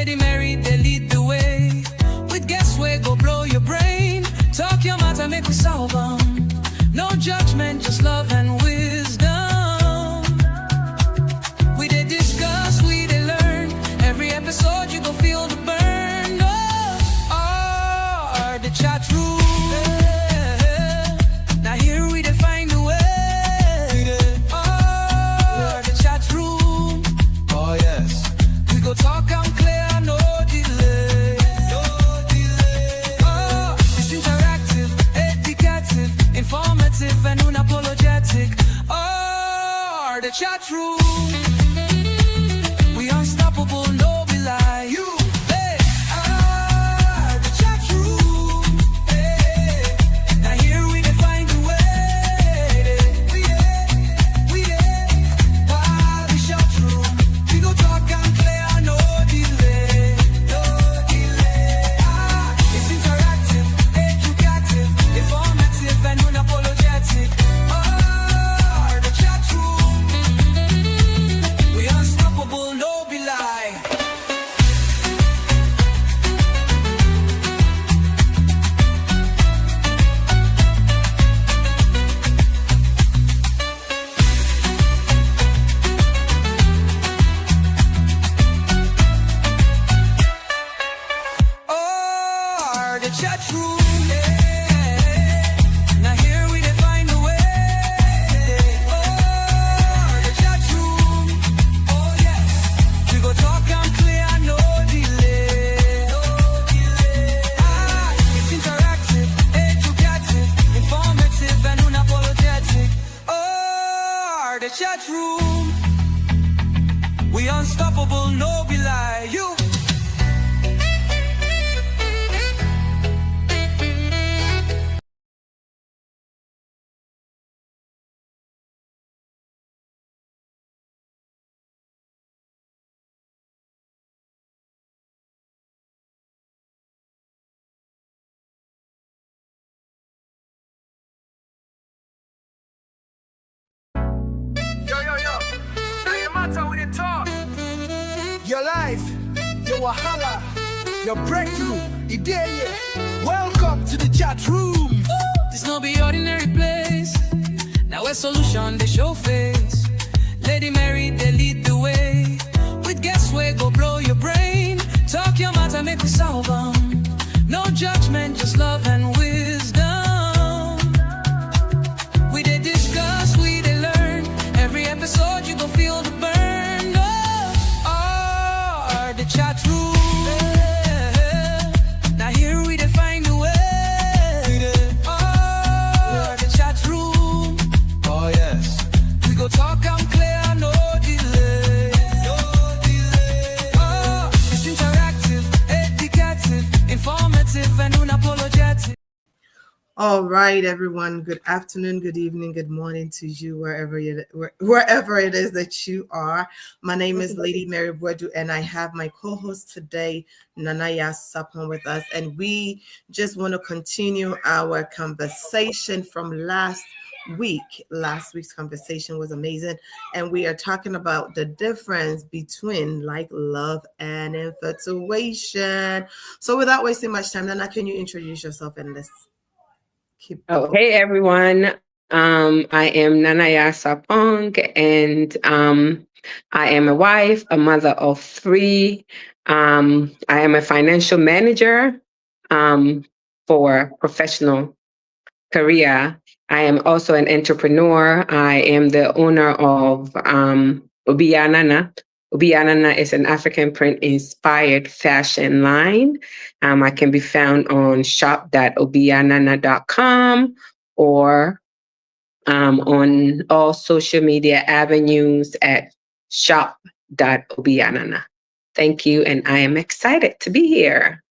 Ladymary, they lead the way. With guess where go blow your brain. Talk your matter, make we solve them. No judgment, just love and wisdom. We did discuss, we did learn. Every episode you go feel the burn. Oh, the chat room. Now here we define the way. Oh, the chat room. Oh yes. We go talk and clear, no delay. No delay. Oh, it's interactive, educative, informative, and unapologetic. Oh, the chat room. We unstoppable, no be lie. You, hey, the chat room. Hey, now here we define the way. We the chat room. We go talk and clear, no delay. No delay. It's interactive, educative, informative, and unapologetic. Oh, the chat room. We unstoppable, no be lie. Oh, the chat room. Yeah. Now here we define the way. Oh, the chat room. Oh yes. We go talk and clear, no delay. No delay. It's interactive, educative, informative, and unapologetic. Oh, the chat room. We unstoppable, no be lie. You. Yo. Now your matter with the talk. Your life, your wahala, your breakthrough, idea. Welcome to the chat room. This no be ordinary place. Now a solution they show face. Ladymary, they lead the way. With guess where go blow your brain. Talk your matter, make we solve them. No judgment, just love and wisdom. We did discuss, we did learn. Every episode you go feel the burn. Oh, the chat room. Now here we define the way. Oh, the chat room. Oh yes. We go talk and clear, no delay. No delay. Oh, it's interactive, educative, informative, and unapologetic. All right, everyone. Good afternoon, good evening, good morning to you, wherever it is that you are. My name is Ladymary Boadu, and I have my co-host today, Nanaya Sapon, with us. And we just want to continue our conversation from last week. Last week's conversation was amazing, and we are talking about the difference between like love and infatuation. So without wasting much time, Nana, can you introduce yourself and let's keep Hey everyone. I am Nanaya Sapong, and I am a wife, a mother of 3. I am a financial manager for professional career. I am also an entrepreneur. I am the owner of Ubianana. Ubianana is an African print inspired fashion line. I can be found on shop.ubianana.com or on all social media avenues at shop.ubianana. Thank you, and I am excited to be here.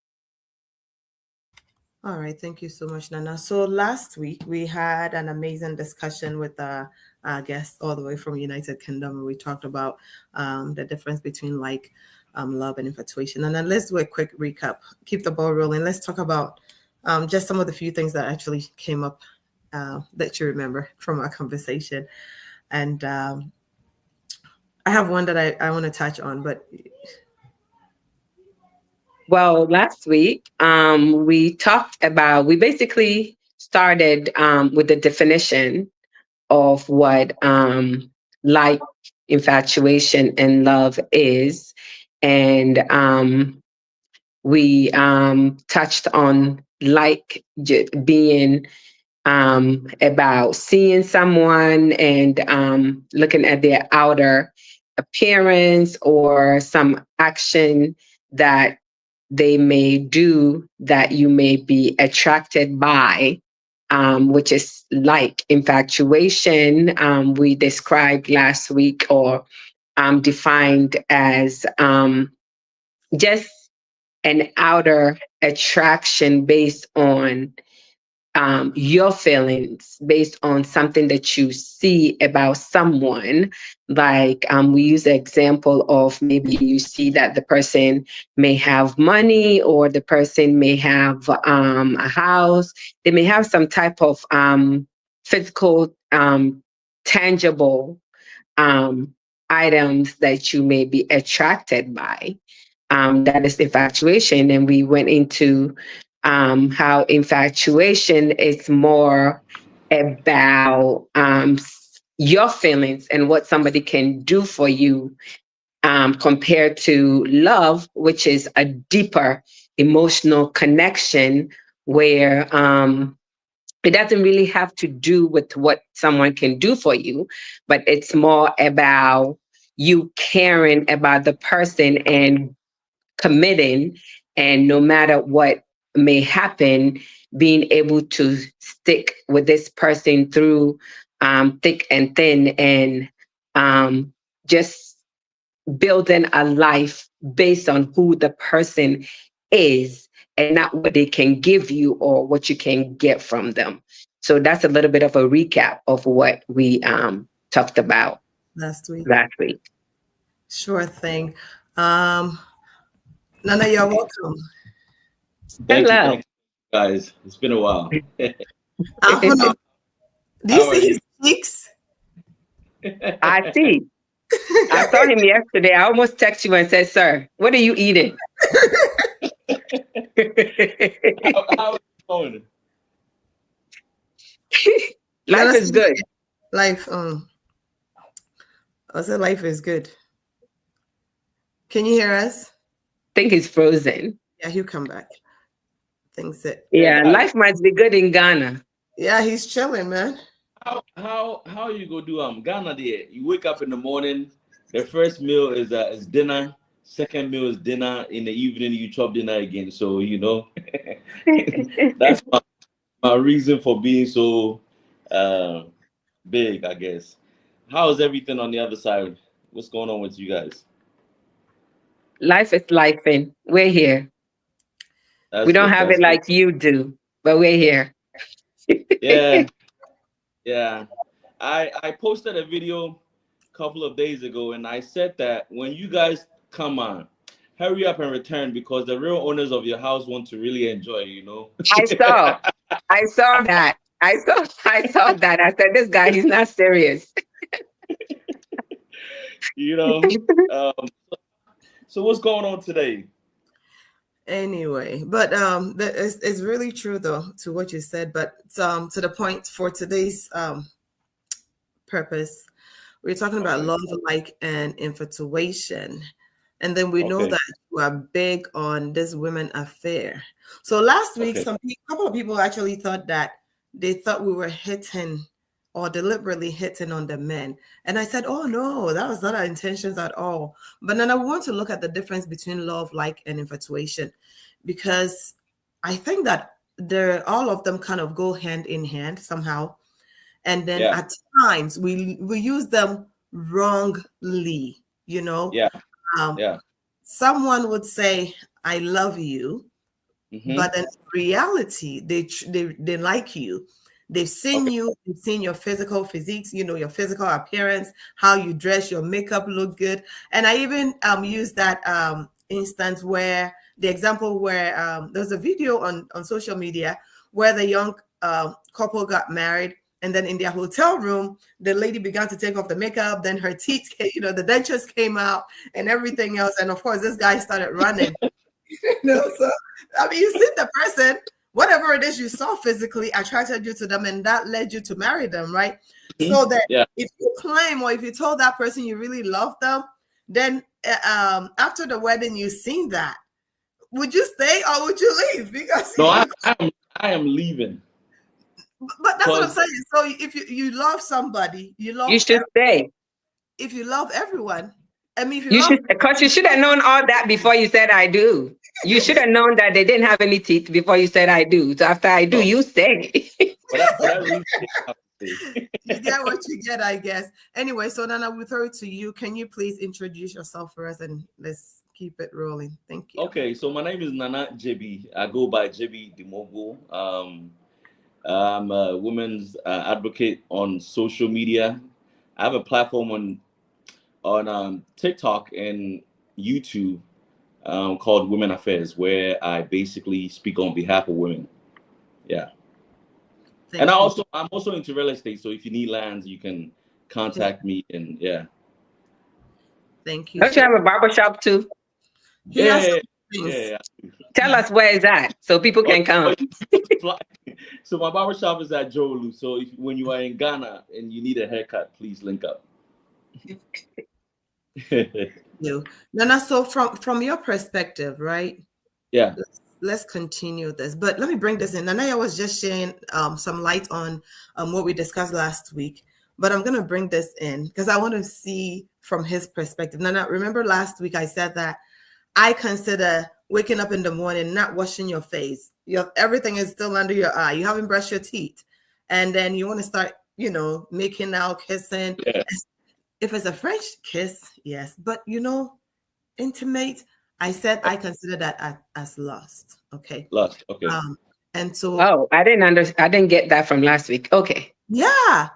All right, thank you so much, Nana. So last week we had an amazing discussion with our guest all the way from United Kingdom. We talked about the difference between like love and infatuation. And then let's do a quick recap. Keep the ball rolling. Let's talk about just some of the few things that actually came up that you remember from our conversation. And I have one that I want to touch on, but Well, last week, we basically started with the definition of what like, infatuation, and love is. And we touched on like being about seeing someone and looking at their outer appearance or some action that they may do that you may be attracted by, which is like infatuation. We described last week, or defined as just an outer attraction based on your feelings, based on something that you see about someone. Like we use the example of maybe you see that the person may have money, or the person may have a house. They may have some type of physical, tangible um, items that you may be attracted by. That is infatuation. And we went into how infatuation is more about your feelings and what somebody can do for you, compared to love, which is a deeper emotional connection where it doesn't really have to do with what someone can do for you, but it's more about you caring about the person and committing, and no matter what may happen, being able to stick with this person through thick and thin, and just building a life based on who the person is and not what they can give you or what you can get from them. So that's a little bit of a recap of what we talked about last week. last week. Sure thing. Nana, you're welcome. Hello. Thank you, guys. It's been a while. Ahono, do How you are see you? his cheeks? I see. I saw him yesterday. I almost texted you and said, "Sir, what are you eating?" How is it going? Life is good. Life, I said life is good. Can you hear us? I think he's frozen. Yeah, he'll come back. Thinks it. Yeah, Yeah. life must be good in Ghana. Yeah, he's chilling, man. How you go do Ghana there? You wake up in the morning, the first meal is dinner, second meal is dinner, in the evening you chop dinner again. So that's my reason for being so uh, big, I guess. How is everything on the other side? What's going on with you guys? Life is life, and we're here. We That's don't good. have That's it good. like you do, but we're here. Yeah, yeah. I posted a video a couple of days ago, and I said that when you guys come on, hurry up and return because the real owners of your house want to really enjoy. I saw. I saw that. I saw that. I said, this guy, he's not serious. you know. Um, so what's going on today? Anyway, but it's really true though to what you said. But to the point for today's purpose, we're talking about Okay. love, like, and infatuation. And then we know Okay. that you are big on this women affair. So last week, Okay. couple of people actually thought that they thought we were hitting or deliberately hitting on the men. And I said, oh no, that was not our intentions at all. But then I want to look at the difference between love, like, and infatuation, because I think that all of them kind of go hand in hand somehow. And then Yeah. at times we use them wrongly, Yeah. um, Yeah. someone would say I love you, Mm-hmm. but in reality they like you. They've seen Okay. you, they've seen your physical physiques, your physical appearance, how you dress, your makeup look good. And I even use that instance where the example where there's a video on social media where the young couple got married, and then in their hotel room, the lady began to take off the makeup, then her teeth, the dentures came out and everything else. And of course, this guy started running. So I mean, you see the person, whatever it is you saw physically attracted you to them, and that led you to marry them, right? So that if you claim, or if you told that person you really love them, then after the wedding you seen that, would you stay or would you leave? Because no, I am leaving. But that's what I'm saying. So if you love somebody, you should stay. If you love everyone, I mean, if you should, because you should have known all that before you said I do. You should have known that they didn't have any teeth before you said I do. So after I do, you stay. But I really you get what you get, I guess. Anyway, so Nana, we'll throw it to you. Can you please introduce yourself for us and let's keep it rolling? Thank you. Okay, so my name is Nana JB. I go by JB the Mogul. I'm a women's advocate on social media. I have a platform on TikTok and YouTube called Women Affairs, where I basically speak on behalf of women. Yeah. I'm also into real estate. So if you need lands, you can contact me. And yeah. Thank you. Don't you have a barbershop too? Yeah. Tell us where is that so people can come. So my barbershop is at Joelu. So when you are in Ghana and you need a haircut, please link up. Nana, so from your perspective, right? Yeah. Let's continue this, but let me bring this in. Nana was just sharing some light on what we discussed last week, but I'm going to bring this in because I want to see from his perspective. Nana, remember last week I said that I consider waking up in the morning, not washing your face. Everything is still under your eye. You haven't brushed your teeth. And then you want to start, making out, kissing. Yeah. If it's a French kiss, yes. But, intimate, I said I consider that as lust. Okay. Lust. Okay. And so. Oh, I didn't get that from last week. Okay. Yeah.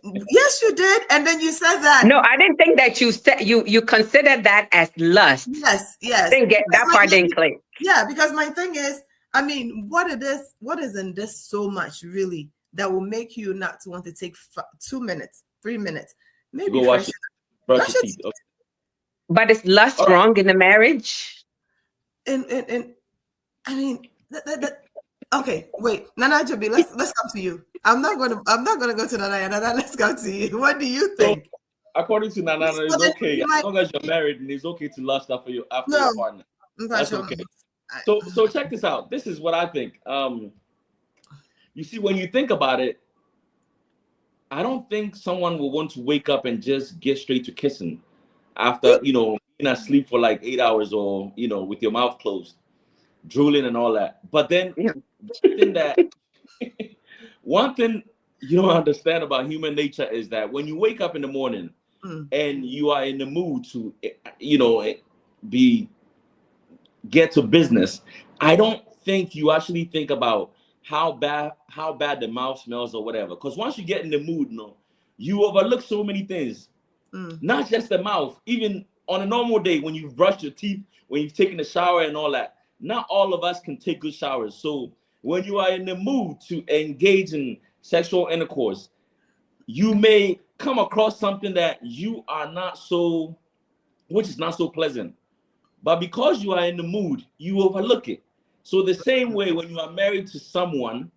Yes, you did. And then you said that. No, I didn't think that you said you considered that as lust. Yes. I didn't get that part. Didn't click. Yeah, because my thing is, I mean, what is in this so much really that will make you not to want to take 2 minutes, 3 minutes, maybe brush your teeth. Okay. But is lust wrong in the marriage? And I mean, okay, wait, Nana Jobi, let's come to you. I'm not gonna go to Nana. Nana, let's come to you. What do you think? So, according to Nana, it's okay as long as you're married, and it's okay to lust after your partner. That's okay. So check this out. This is what I think. You see, when you think about it, I don't think someone will want to wake up and just get straight to kissing after, being asleep for like 8 hours or, with your mouth closed, drooling and all that. But then one thing you don't understand about human nature is that when you wake up in the morning and you are in the mood to, get to business, I don't think you actually think about how bad the mouth smells or whatever. Because once you get in the mood, you overlook so many things. Not just the mouth. Even on a normal day, when you've brushed your teeth, when you've taken a shower and all that, not all of us can take good showers. So when you are in the mood to engage in sexual intercourse, you may come across something that you are which is not so pleasant. But because you are in the mood, you overlook it. So the same way when you are married to someone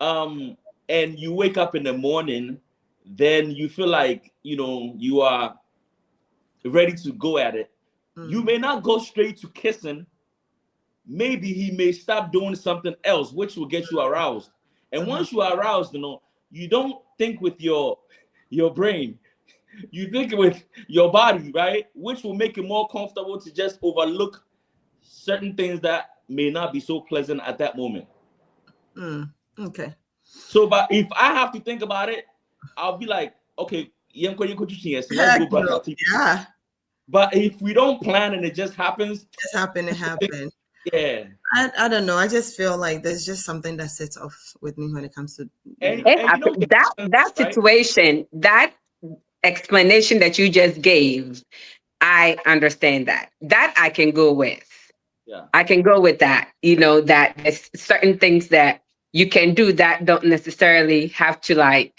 and you wake up in the morning, then you feel like, you are ready to go at it. You may not go straight to kissing. Maybe he may stop doing something else, which will get you aroused. And once you are aroused, you don't think with your brain. You think with your body, right? Which will make it more comfortable to just overlook certain things that may not be so pleasant at that moment. Okay. So, but if I have to think about it, I'll be like, okay, let's go brush our teeth. Yeah. But if we don't plan and it just happens, it happened. Yeah. I don't know. I just feel like there's just something that sets off with me when it comes to that situation, that explanation that you just gave, I understand that I can go with. Yeah. I can go with that. That there's certain things that you can do that don't necessarily have to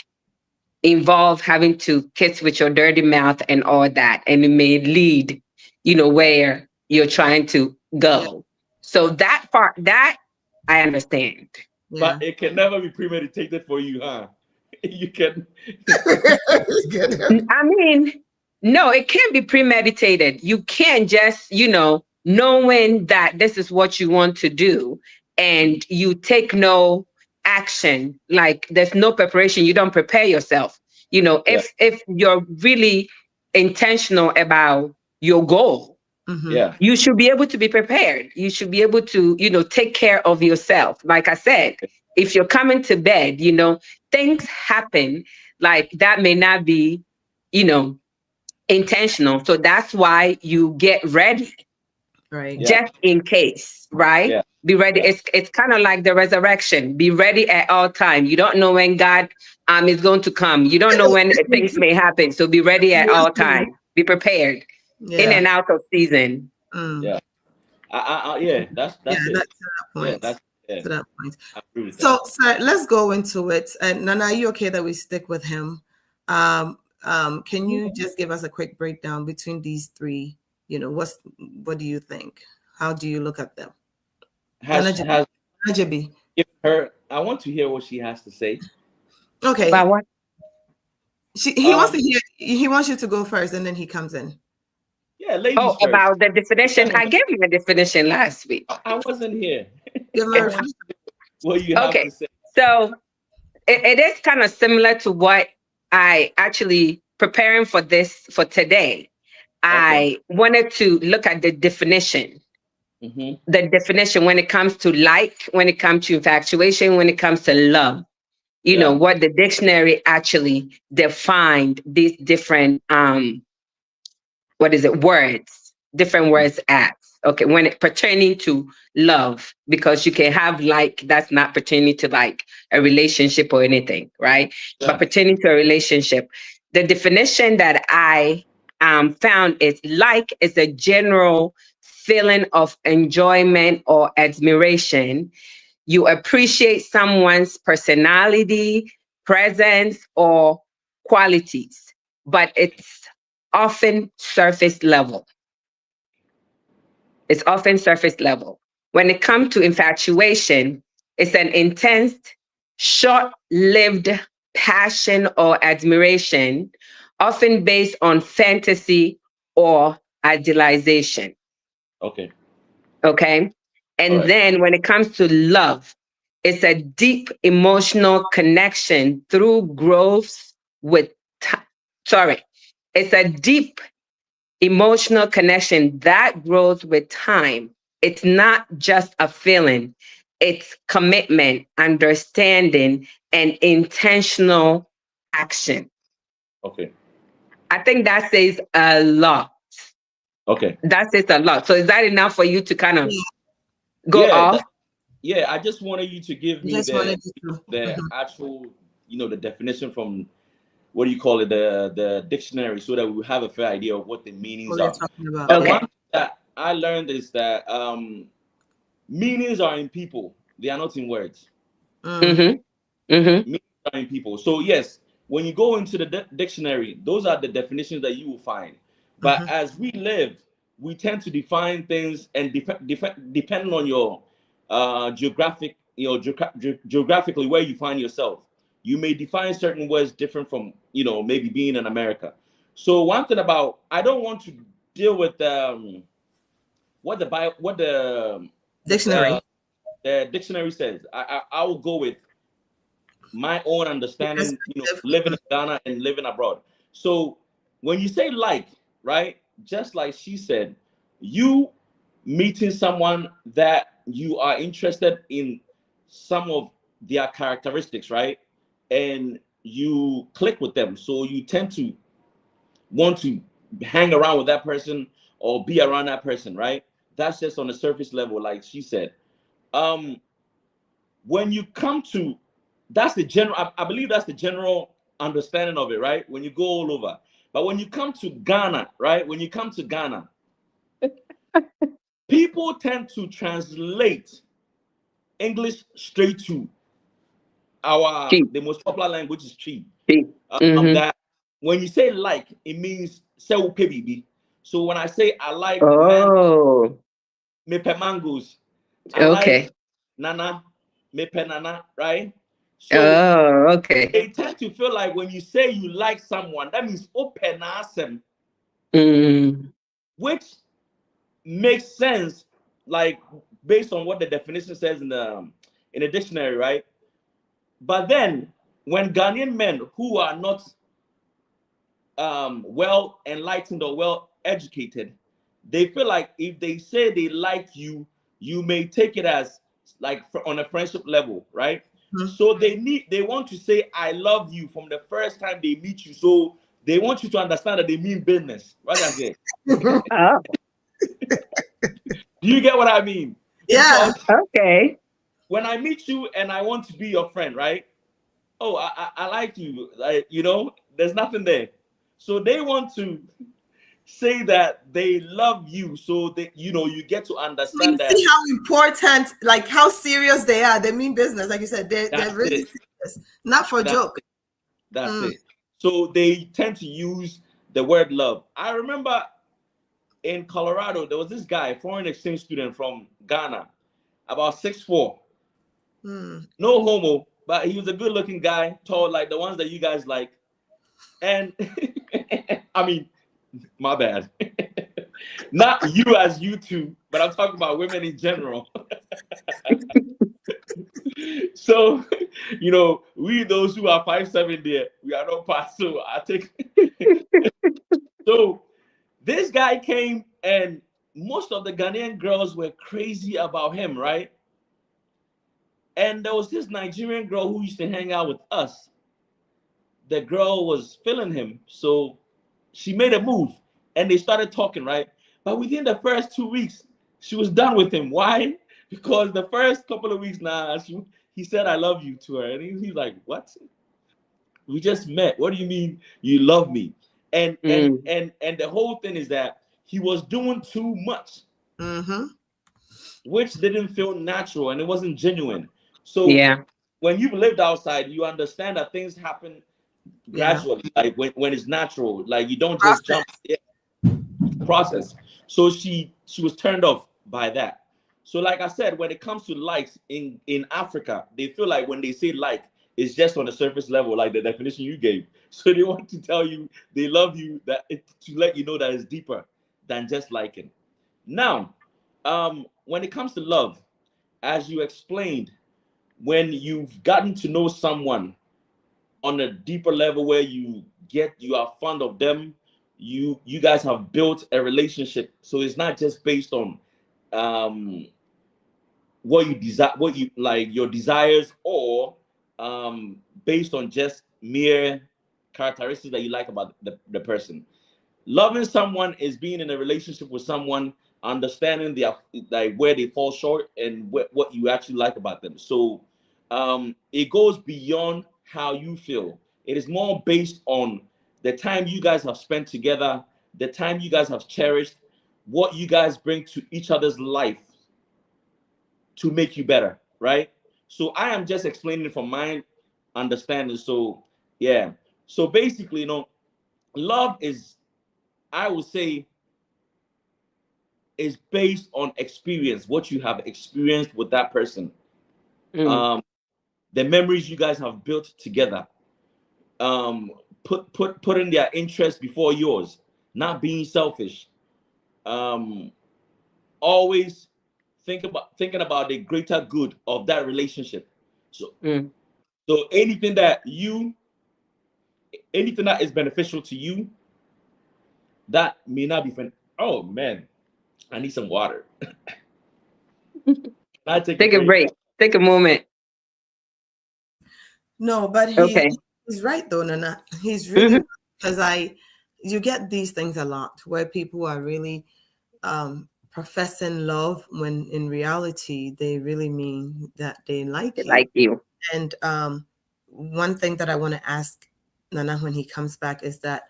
involve having to kiss with your dirty mouth and all that. And it may lead, where you're trying to go. So that part, that I understand. Yeah. But it can never be premeditated for you, huh? You can. Good. I mean, no, it can't be premeditated. You can't just, knowing that this is what you want to do and you take no action, like there's no preparation, you don't prepare yourself. Yeah. If you're really intentional about your goal, Mhm. Yeah. you should be able to be prepared. You should be able to, take care of yourself. Like I said, if you're coming to bed, things happen like that may not be, you know, intentional. So that's why you get ready Right. Yeah. just in case, right? Yeah. Be ready. Yeah. It's kind of like the resurrection. Be ready at all time. You don't know when God is going to come. You don't know when things may happen. So be ready at all time. Be prepared in Yeah. and out of season. Mm. Yeah. Yeah. That's Yeah, it. that's to that Yeah. point. That's yeah. To that point. I agree with So, that. sir, let's go into it. And Nana, are you okay that we stick with him? Can you just give us a quick breakdown between these three? What do you think? How do you look at them? Has Najabi. given her. I want to hear what she has to say. Okay. But what? He wants to hear. He wants you to go first, and then he comes in. Yeah, Oh, ladies first. about the definition. I gave you a definition last week. I wasn't here. Give him I a want to hear what you have Okay. to say. So it is kind of similar to what I actually preparing for this for today. I wanted to look at the definition. Mm-hmm. The definition when it comes to like, when it comes to infatuation, when it comes to love. Yeah. What the dictionary actually defined these different words, different words as. Okay, when it pertaining to love, because you can have like that's not pertaining to like a relationship or anything, right? Yeah. But pertaining to a relationship, the definition that I found is like is a general feeling of enjoyment or admiration. You appreciate someone's personality, presence, or qualities, but it's often surface level. It's often surface level. When it comes to infatuation, it's an intense, short lived passion or admiration, often based on fantasy or idealization. Okay. Okay. All And right. then when it comes to love, it's a deep emotional connection through growth with, sorry, it's a deep emotional connection that grows with time. It's not just a feeling, it's commitment, understanding, and intentional action. Okay. I think that says a lot. Okay. That says a lot. So is that enough for you to kind of go Yeah. off? Yeah. I just wanted you to give me Just wanted to. the actual, the definition from what do you call it, the dictionary, so that we have a fair idea of what the meanings What we're are. talking about. But Okay. one thing that I learned is that meanings are in people; they are not in words. Mm. Mm-hmm. Mm-hmm. Meanings are in people. So yes, when you go into the dictionary, those are the definitions that you will find. But Mhm. as we live, we tend to define things, and depending on your geographically where you find yourself, you may define certain words different from maybe being in America. So one thing about, I don't want to deal with what Dictionary. the dictionary says. I will go with my own understanding, Perspective. living in Ghana and living abroad. So when you say like, right, just like she said, you meeting someone that you are interested in some of their characteristics, right? And you click with them. So you tend to want to hang around with that person or be around that person, right? That's just on the surface level, like she said. Um, when you come to, that's the general, I believe that's the general understanding of it, right? When you go all over. But when you come to Ghana, right? When you come to Ghana, people tend to translate English straight to Cheap. the most popular language is Chi. Cheap. Mm-hmm. That when you say like, it means sewu pebibi. So when I say I like Oh. me mangoes, I like Okay. Nana, Mepe Nana, right? So Oh, okay. they tend to feel like when you say you like someone, that means open asem, Mm, which makes sense, like based on what the definition says in the dictionary, right? But then when Ghanaian men who are not well enlightened or well educated, they feel like if they say they like you, you may take it as like on a friendship level, right? Mhm. So they want to say I love you from the first time they meet you. So they want you to understand that they mean business. What I say? oh, Do you get what I mean? Yeah. Because okay. when I meet you and I want to be your friend, right? Oh, I like you. Like, there's nothing there. So they want to say that they love you so that you get to So you understand see that how important, like how serious they are. They mean business, like you said. They're that's really it. serious, not for That's joke. it. That's Mm. it. So they tend to use the word love. I remember in Colorado, there was this guy, foreign exchange student from Ghana, about 6'4". Mm. No homo, but he was a good looking guy, tall, like the ones that you guys like. And I mean, my bad. Not you as you two, but I'm talking about women in general. So, we those who are 5'7" there, we are not past. So I take so this guy came and most of the Ghanaian girls were crazy about him, right? And there was this Nigerian girl who used to hang out with us. The girl was feeling him, so she made a move and they started talking, right? But within the first 2 weeks, she was done with him. Why? Because the first couple of weeks now, he said I love you to her, and he's like, what? We just met. What do you mean you love me? And and Mm, and and the whole thing is that he was doing too much, Mm-hmm. which didn't feel natural and it wasn't genuine. So yeah. when you've lived outside, you understand that things happen Yeah. gradually, like when it's natural, like you don't just jump. Process. Yeah, process. So she was turned off by that. So like I said, when it comes to likes in Africa, they feel like when they say like, it's just on the surface level, like the definition you gave. So they want to tell you they love you, to let you know that it's deeper than just liking. Now, when it comes to love, as you explained, when you've gotten to know someone on a deeper level where you are fond of them, you guys have built a relationship, so it's not just based on um what you desire, what you like, your desires, or based on just mere characteristics that you like about the person. Loving someone is being in a relationship with someone, understanding their, like, where they fall short and what you actually like about them. So it goes beyond how you feel. It is more based on the time you guys have spent together, the time you guys have cherished, what you guys bring to each other's life to make you better, right? So I am just explaining from my understanding. So yeah. So basically, love is, I would say, is based on experience, what you have experienced with that person, Mm, um, the memories you guys have built together, um, putting their interest before yours, not being selfish, um, always thinking about the greater good of that relationship. So mm. so anything that is beneficial to you, that may not be oh man, I need some water. I take a Take a break. break. Take a moment. No, but Okay. he's right though, Nana. He's really Hmm. right, because you get these things a lot where people are really professing love when in reality they really mean that they like you. Like you. And one thing that I want to ask Nana when he comes back is that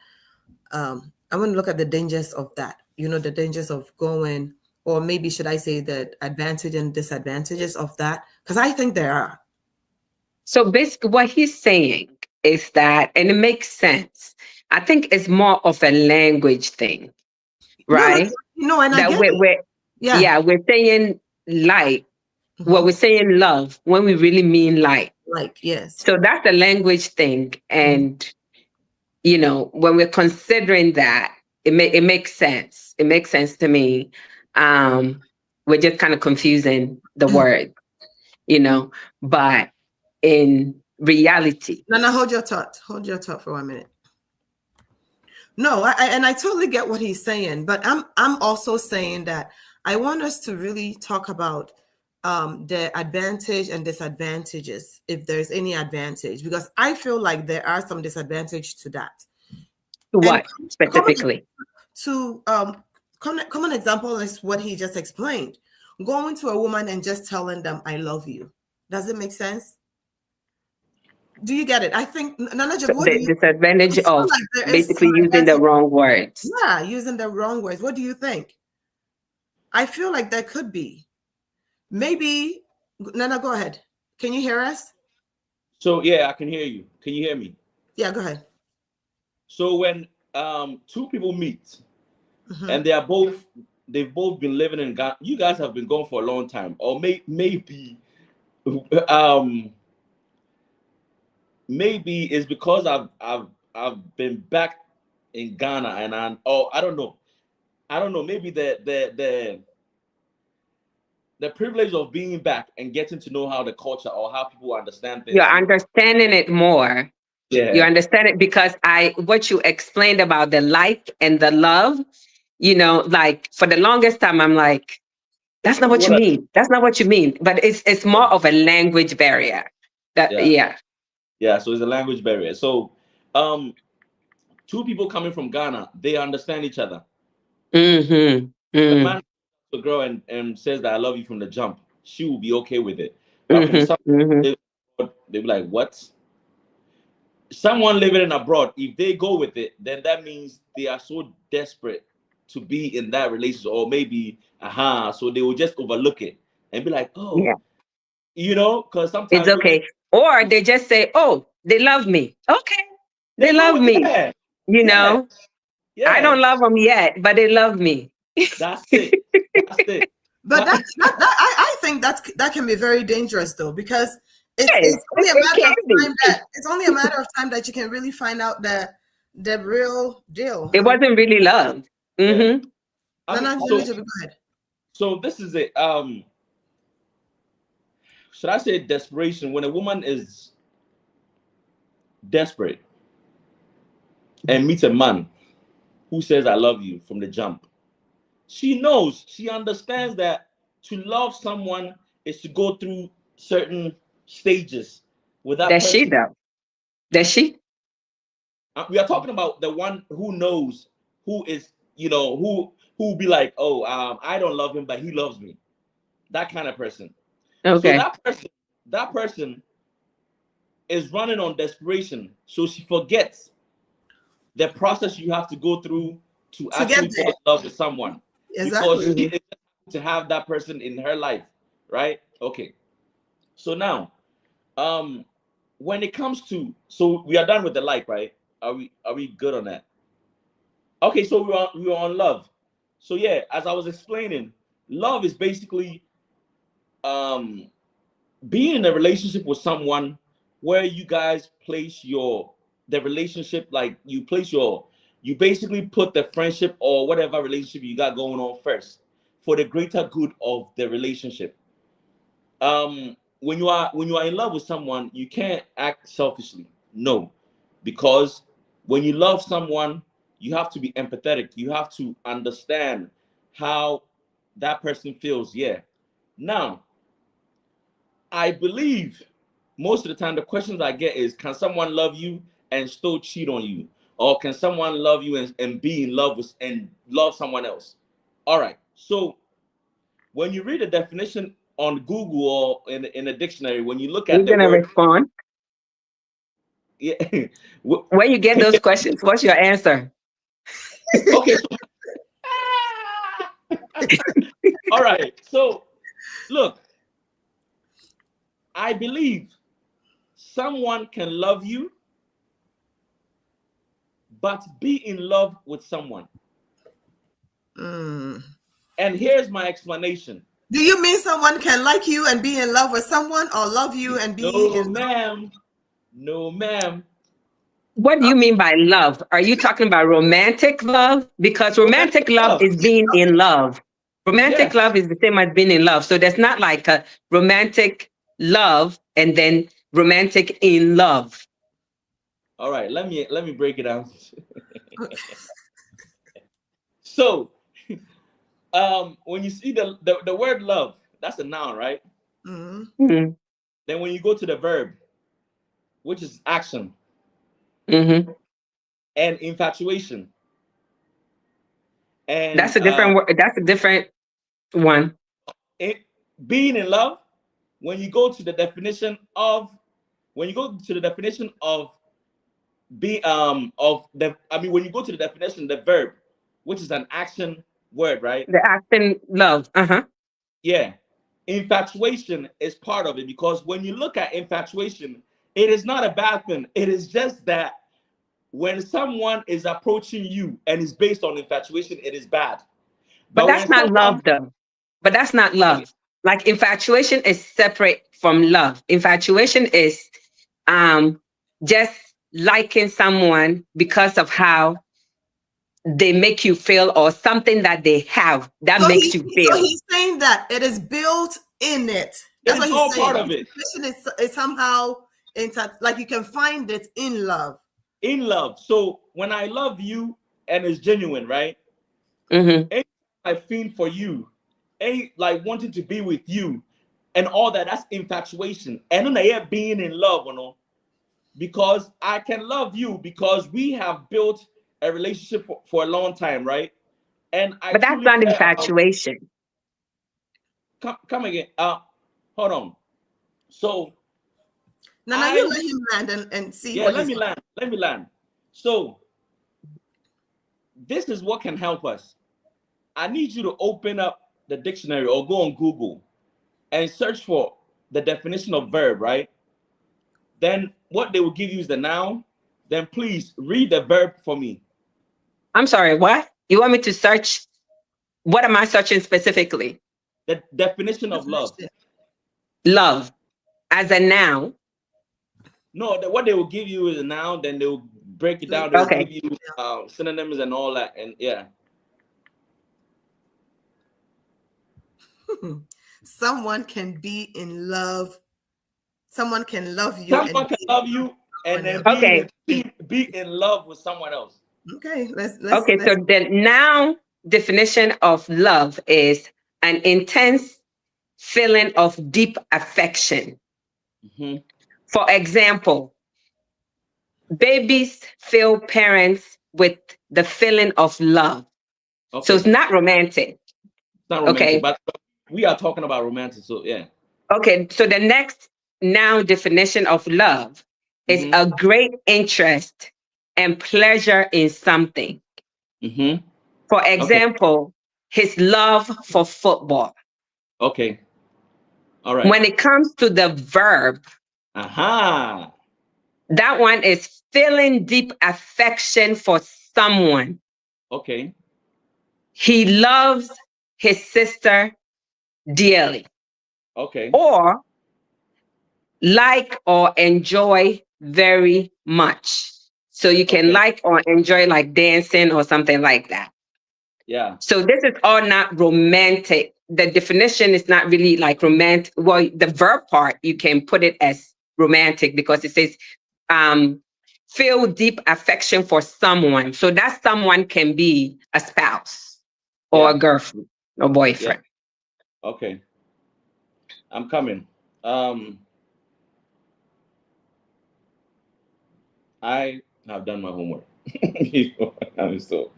I want to look at the dangers of that. The dangers of going, or maybe should I say the advantage and disadvantages of that? Because I think there are. So basically, what he's saying is that, and it makes sense. I think it's more of a language thing, No, right? and I That get it. we're Yeah. yeah, we're saying like, what we're saying love when we really mean like. Like, yes. So that's the language thing. And, you know, when we're considering that, it makes sense. It makes sense to me. We're just kind of confusing the word, you know, but in reality. No, hold your thought. Hold your thought for 1 minute. No, I totally get what he's saying, but I'm also saying that I want us to really talk about the advantage and disadvantages, if there's any advantage, because I feel like there are some disadvantage to that. What specifically? Common example is what he just explained. Going to a woman and just telling them I love you. Does it make sense? Do you get it? I think Nana, So the disadvantage of like basically using the wrong words. Yeah, using the wrong words. What do you think? I feel like there could be. Maybe Nana, go ahead. Can you hear us? So yeah, I can hear you. Can you hear me? Yeah, go ahead. So when two people meet and they've both been living in Ghana, you guys have been gone for a long time, or maybe maybe it's because I've been back in Ghana and I don't know. Maybe the privilege of being back and getting to know how the culture or how people understand things. You're understanding it more. Yeah. You understand it because what you explained about the like and the love, you know, like for the longest time, I'm like, that's not what you mean. That's not what you mean. But it's more of a language barrier. Yeah. So it's a language barrier. So two people coming from Ghana, they understand each other. Mm-hmm. The man, the girl, and says that I love you from the jump, she will be okay with it. But they'll be like, what? Someone living in abroad, if they go with it, then that means they are so desperate to be in that relationship, or maybe so they will just overlook it and be like, oh, yeah. You know, because sometimes it's okay. Or they just say, oh, they love me. Okay. They love me. Yeah. You know, I don't love them yet, but they love me. That's it. That's it. But I think that can be very dangerous though, because it's only a matter of time it's only a matter of time that you can really find out the real deal. It wasn't really love. Mm-hmm. Go ahead. So this is it. Should I say desperation? When a woman is desperate and meets a man who says I love you from the jump, she understands that to love someone is to go through certain stages with that person. She though? Does she? We are talking about the one who knows, who is, who be like, oh, I don't love him, but he loves me. That kind of person. Okay. So that person is running on desperation. So she forgets the process you have to go through to actually fall in love with someone. Exactly. Because she is to have that person in her life, right? Okay. So now, when it comes to, so we are done with the like, right? Are we good on that? Okay, so we were on love. So yeah, as I was explaining, love is basically being in a relationship with someone where you guys place the relationship, like you basically put the friendship or whatever relationship you got going on first for the greater good of the relationship. When you are in love with someone, you can't act selfishly. No, because when you love someone, you have to be empathetic. You have to understand how that person feels. Yeah. Now, I believe most of the time the questions I get is, can someone love you and still cheat on you? Or can someone love you and be in love with and love someone else? All right. So when you read a definition on Google or in a dictionary, when you look at the gonna word, respond. Yeah. When you get those questions, what's your answer? Okay. All right. So look, I believe someone can love you, but be in love with someone. And here's my explanation. Do you mean someone can like you and be in love with someone, or love you and be No, in? ma'am. No, ma'am. What do you mean by love? Are you talking about romantic love? Because romantic Romantic love love. is being in love. Romantic Yes. love is the same as being in love. So there's not like a romantic love and then romantic in love. All right. Let me break it down. So, when you see the word love, that's a noun, right? Mhm. Mhm. Then when you go to the verb, which is action, Mhm. and infatuation, and That's a different word. That's a different one. it, being in love, when you go to the definition of be of the I mean when you go to the definition, the verb, which is an action word, right? The action love. Uh-huh. Yeah. Infatuation is part of it, because when you look at infatuation, it is not a bad thing. It is just that when someone is approaching you and is based on infatuation, it is bad. But But that's when not someone, love though. But that's not okay, love. Like infatuation is separate from love. Infatuation is um just liking someone because of how they make you feel or something that they have that So makes you so feel. he's saying that it is built in it. it That's is what he's all saying. part of it. Infatuation is somehow like you can find it in love. In love. So when I love you and it's genuine, right? Hmm. Anything I feel for you, any like wanting to be with you and all that, that's infatuation. And then I being in love, because I can love you because we have built a relationship for a long time, right? And I But that's truly not care about. infatuation. Come again. Hold on. So Now you I let him land and see yeah, what let he's me land. Let me land. So this is what can help us. I need you to open up the dictionary or go on Google and search for the definition of verb, right? Then what they will give you is the noun. Then please read the verb for me. I'm sorry, what? You want me to search? What am I searching specifically? The definition of love. definition. Love as a noun. No, what they will give you is a noun. Then they will break it The- down. They will give Okay. you synonyms and all that. And yeah, Someone can be in love. Someone can love you and someone can be love you and someone then else. Okay. be in love with someone else. Okay, Okay. So the noun definition of love is an intense feeling of deep affection. Hmm. For example, babies feel parents with the feeling of love. So it's Okay, not romantic. it's not romantic, Okay. but we are talking about romantic. So yeah. Okay. So the next noun definition of love is Hmm. a great interest and pleasure in something. Hmm. For Okay. example, his love for football. Okay. All right. When it comes to the verb, Aha. that one is feeling deep affection for someone. Okay. He loves his sister dearly, Okay. or like or enjoy very much. So you can Okay. like or enjoy like dancing or something like that. Yeah. So this is all not romantic. The definition is not really like romantic. Well, the verb part, you can put it as romantic because it says um, feel deep affection for someone. So that someone can be a spouse or a Yeah. girlfriend or Yeah. boyfriend. Okay. I'm coming. Um, I have done my homework. So,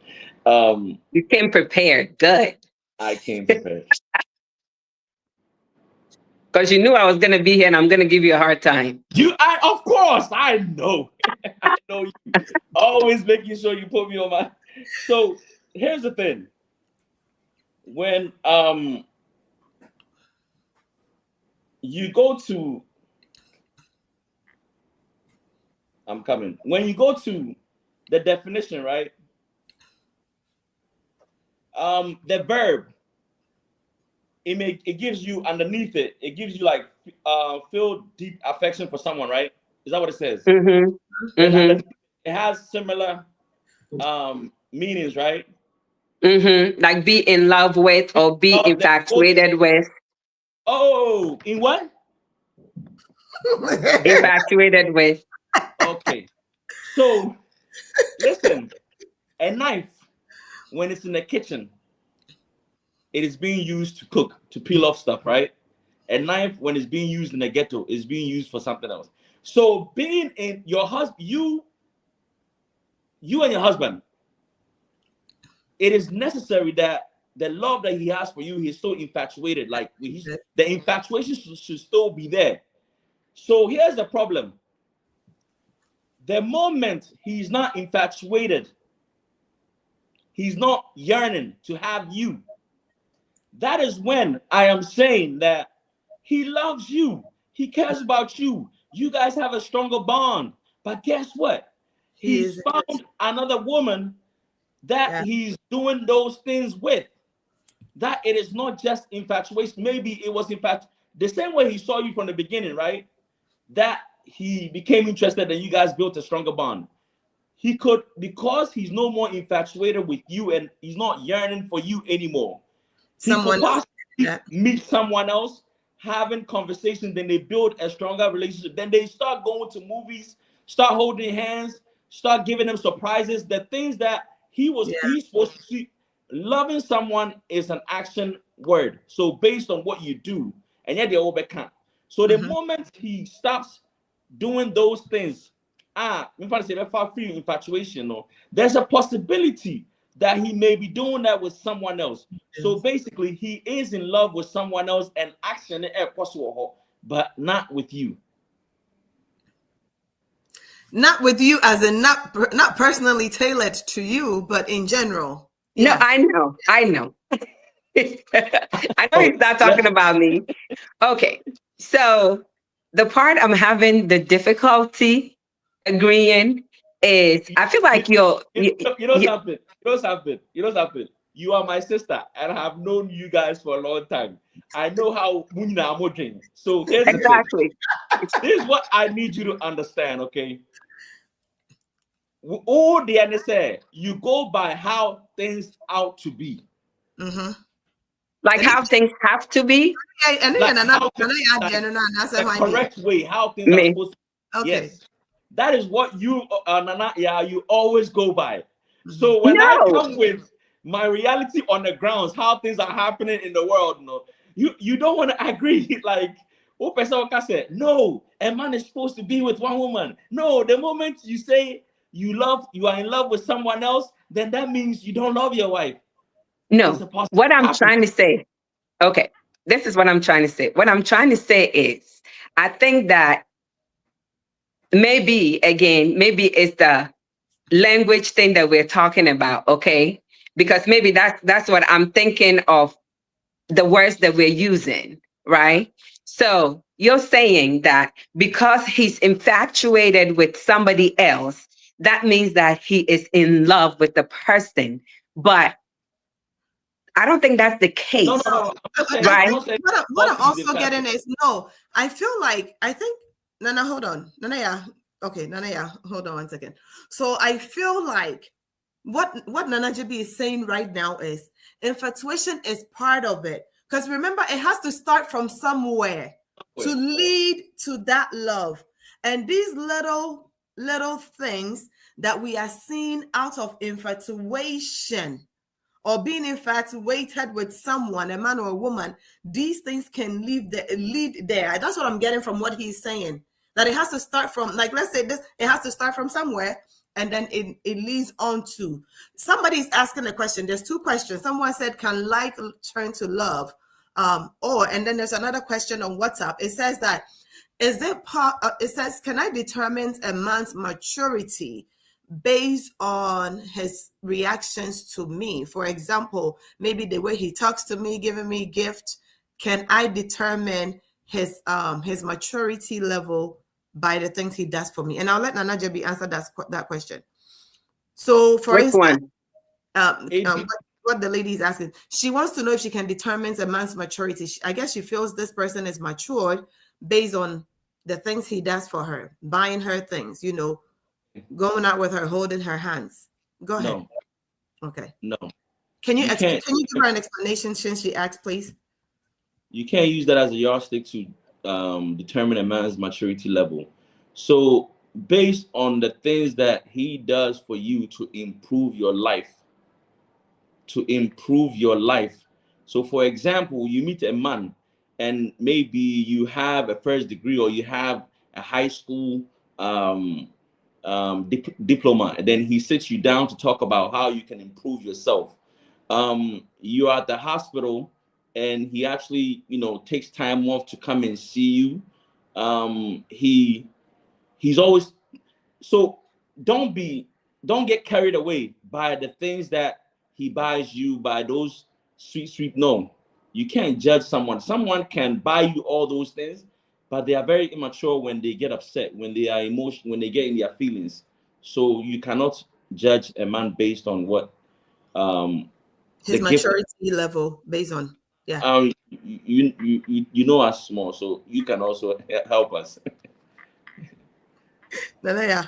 You came prepared. Good. I came prepared. Because you knew I was going to be here and I'm going to give you a hard time. Of course, I know. I know you. Always making sure you put me on my. So here's the thing. When you go to, I'm coming. When you go to the definition, right? The verb it gives you underneath it. It gives you like feel deep affection for someone, right? Is that what it says? Mm-hmm. Then Mm-hmm. it has similar meanings, right? Mm-hmm. Like be in love with or be Then it goes, infatuated with. oh, in what? Infatuated with. Okay. So listen, a knife, when it's in the kitchen, it is being used to cook, to peel off stuff, right? A knife, when it's being used in the ghetto, is being used for something else. So being in your husband, you and your husband, it is necessary that the love that he has for you, he's so infatuated. Like the infatuation should still be there. So here's the problem. The moment he's not infatuated, he's not yearning to have you, that is when I am saying that he loves you. He cares about you. You guys have a stronger bond. But guess what? He's found another woman that he's doing those things with. That it is not just infatuation. Maybe it was the same way he saw you from the beginning, right? That he became interested and you guys built a stronger bond. He could, because he's no more infatuated with you and he's not yearning for you anymore. He could possibly meet someone else, having conversations, then they build a stronger relationship. Then they start going to movies, start holding hands, start giving them surprises. The things that he's supposed to see. Loving someone is an action word. So based on what you do, and yet they overcome. So the moment he stops doing those things, infatuation, there's a possibility that he may be doing that with someone else. So basically, he is in love with someone else and action, but not with you. Not with you, as in not personally tailored to you, but in general. No, I know. I know he's not talking about me. Okay. So the part I'm having the difficulty agreeing is I feel like you know something. You are my sister, and I have known you guys for a long time. I know how so here's exactly. This is what I need you to understand, okay? All the NSA, you go by how things ought to be. Like how things have to be. The correct way, how things are supposed to be. Okay. Yes. That is what you, Nana, you always go by. So when I come with my reality on the grounds, how things are happening in the world, you don't want to agree. Like, said, no, a man is supposed to be with one woman. No, the moment you say you are in love with someone else, then that means you don't love your wife. No, what I'm trying to say, okay, this is what I'm trying to say. What I'm trying to say is, I think that maybe it's the language thing that we're talking about, okay? Because maybe that's what I'm thinking of, the words that we're using, right? So you're saying that because he's infatuated with somebody else, that means that he is in love with the person. But I don't think that's the case. No. Right? What I'm also getting is, I think, Nana, hold on. Nana, okay, Nana, hold on one second. So I feel like what Nana JB is saying right now is infatuation is part of it. Because remember, it has to start from somewhere to lead to that love. And these little things that we are seeing out of infatuation or being infatuated with someone, a man or a woman, these things can lead there. That's what I'm getting from what he's saying. That it has to start from, like, let's say this, it has to start from somewhere, and then it leads on to. Somebody's asking a question. There's two questions. Someone said, can like turn to love? And then there's another question on WhatsApp. It says that, it says, can I determine a man's maturity based on his reactions to me? For example, maybe the way he talks to me, giving me gift. Can I determine his maturity level by the things he does for me? And I'll let Nana JB answer that question. So for instance, what the lady is asking. She wants to know if she can determine a man's maturity. I guess she feels this person is matured based on the things he does for her, buying her things, you know, going out with her, holding her hands. Go ahead. No. Okay. No. Can you can't. can you give her an explanation since she asked, please? You can't use that as a yardstick to determine a man's maturity level. So based on the things that he does for you to improve your life, So for example, you meet a man and maybe you have a first degree or you have a high school diploma, and then he sits you down to talk about how you can improve yourself. You're at the hospital and he actually, takes time off to come and see you. He's always, so don't get carried away by the things that he buys you, by those sweet. No, you can't judge someone. Someone can buy you all those things, but they are very immature when they get upset, when they are emotional, when they get in their feelings. So you cannot judge a man based on what His the gift. maturity level based on, yeah. You know us small, so you can also help us. Yeah.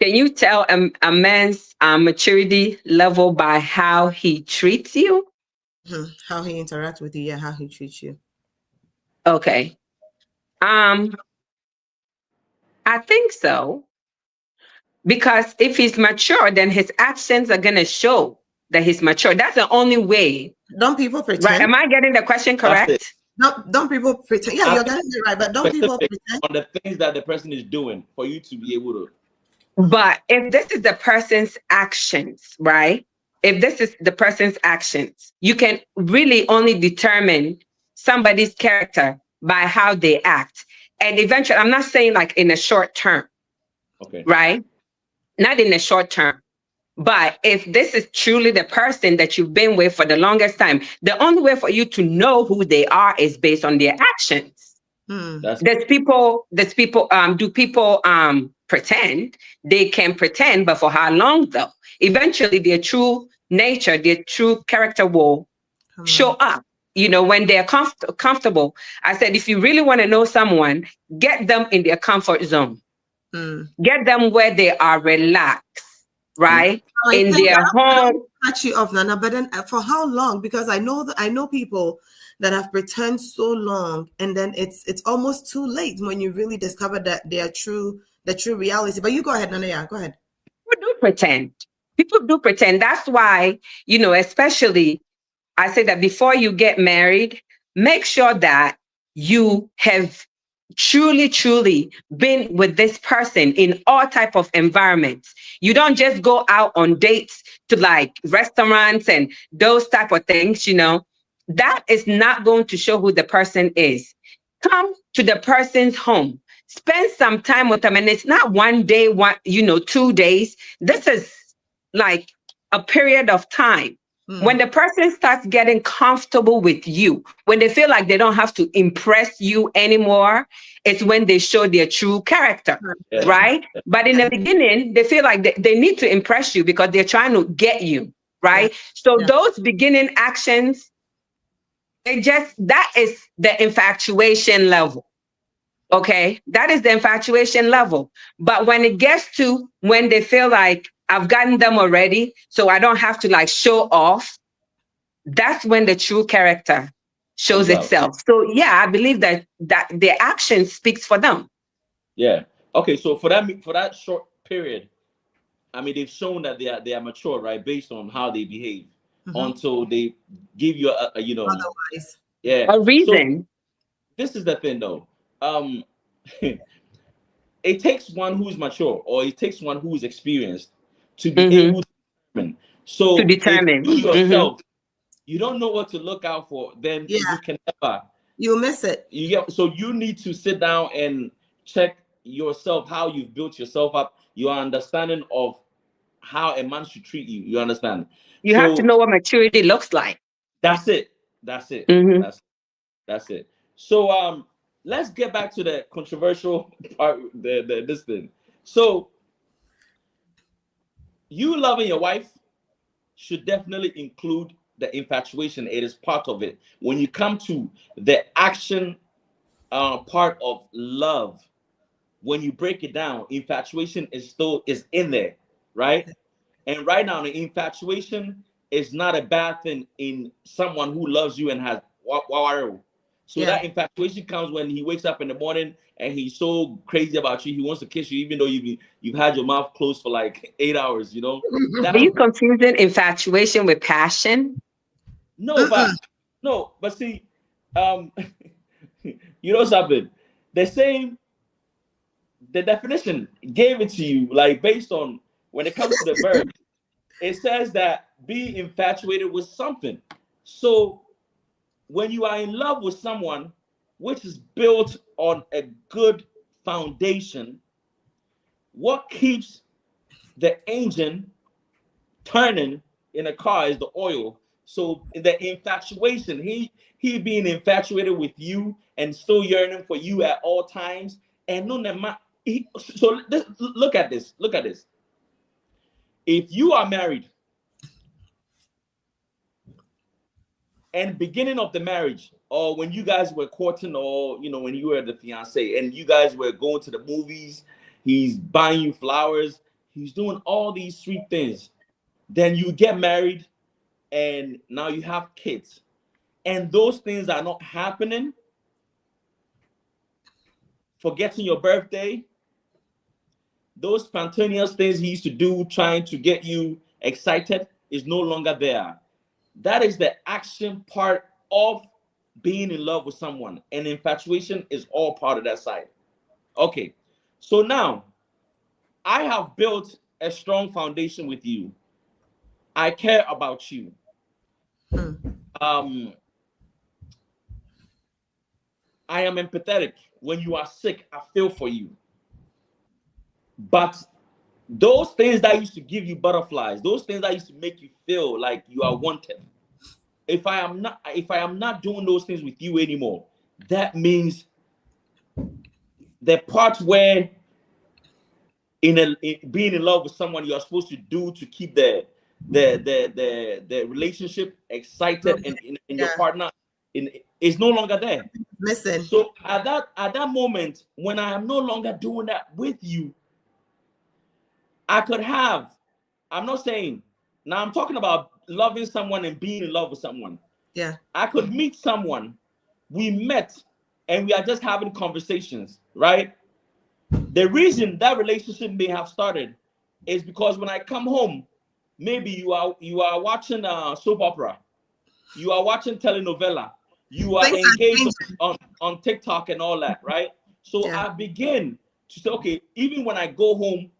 Can you tell a man's maturity level by how he treats you? How he interacts with you, yeah, how he treats you. Okay. I think so. Because if he's mature, then his actions are gonna show that he's mature. That's the only way. Don't people pretend? Right? Am I getting the question correct? Don't people pretend? Yeah, you're getting it right, but don't people pretend on the things that the person is doing for you to be able to? But if this is the person's actions, right? If this is the person's actions, you can really only determine somebody's character by how they act. And eventually, I'm not saying like in the short term, Okay. right? Not in the short term. But if this is truly the person that you've been with for the longest time, the only way for you to know who they are is based on their actions. Do people pretend? They can pretend, but for how long though? Eventually their true nature, their true character will show up. When they're comfortable. I said, if you really want to know someone, get them in their comfort zone. Get them where they are relaxed, right? In their home. Cut you off, Nana, but then for how long? Because I know people that have pretend so long, and then it's almost too late when you really discover that they are the true reality. But you go ahead, Nana. Yeah, go ahead. People do pretend. People do pretend. That's why, especially I say that before you get married, make sure that you have truly been with this person in all type of environments. You don't just go out on dates to like restaurants and those type of things, that is not going to show who the person is. Come to the person's home, spend some time with them. And it's not 1 day, 2 days. This is like a period of time. When the person starts getting comfortable with you, when they feel like they don't have to impress you anymore, it's when they show their true character, right? But in the beginning, they feel like they need to impress you because they're trying to get you, right? So those beginning actions, that is the infatuation level. Okay, that is the infatuation level. But when it gets to when they feel like I've gotten them already, so I don't have to like show off, that's when the true character shows itself. So yeah, I believe that their action speaks for them. Yeah. Okay. So for that short period, I mean, they've shown that they are mature, right, based on how they behave, until they give you a otherwise. Yeah. A reason. So this is the thing, though. It takes one who's mature, or it takes one who's experienced to be able to determine. So to determine. If you yourself, you don't know what to look out for, then you can never. You'll miss it. So you need to sit down and check yourself, how you've built yourself up, your understanding of how a man should treat you. You understand? You have to know what maturity looks like. That's it. That's it. That's it. So let's get back to the controversial part, this thing. So you loving your wife should definitely include the infatuation. It is part of it. When you come to the action part of love, when you break it down, infatuation is still is in there, right? And right now, the infatuation is not a bad thing in someone who loves you and has wow. So Yeah. that infatuation comes when he wakes up in the morning and he's so crazy about you. He wants to kiss you, even though you've had your mouth closed for like 8 hours. You know. Are you confusing infatuation with passion? No, but see, um, you know something. The same, the definition gave it to you, like based on when it comes to the verb. It says that be infatuated with something. So when you are in love with someone, which is built on a good foundation, what keeps the engine turning in a car is the oil. So the infatuation, he being infatuated with you and still yearning for you at all times. And no, so look at this. Look at this. If you are married and beginning of the marriage, or when you guys were courting, or when you were the fiance and you guys were going to the movies, he's buying you flowers, he's doing all these sweet things. Then you get married and now you have kids, and those things are not happening. Forgetting your birthday, those spontaneous things he used to do trying to get you excited is no longer there. That is the action part of being in love with someone, and infatuation is all part of that side. Okay, so now I have built a strong foundation with you. I care about you. um I am empathetic. When you are sick, I feel for you. But those things that used to give you butterflies, those things that used to make you feel like you are wanted, if I am not doing those things with you anymore, that means the part where in being in love with someone you're supposed to do to keep the relationship excited and your partner is no longer there. Listen. So at that moment, when I am no longer doing that with you, I'm not saying, now I'm talking about loving someone and being in love with someone. Yeah. I could meet someone, we met, and we are just having conversations, right? The reason that relationship may have started is because when I come home, maybe you are watching a soap opera, you are watching telenovela, you are engaged on TikTok and all that, right? So yeah. I begin to say, okay, even when I go home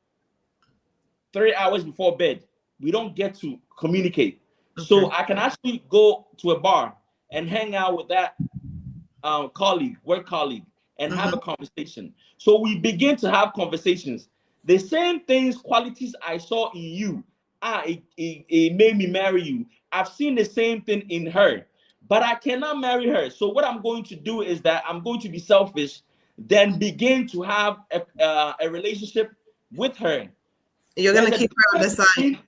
3 hours before bed, we don't get to communicate. Okay. So I can actually go to a bar and hang out with that work colleague, and have a conversation. So we begin to have conversations. The same things, qualities I saw in you, it made me marry you. I've seen the same thing in her, but I cannot marry her. So what I'm going to do is that I'm going to be selfish, then begin to have a relationship with her. You're going to keep her on the side.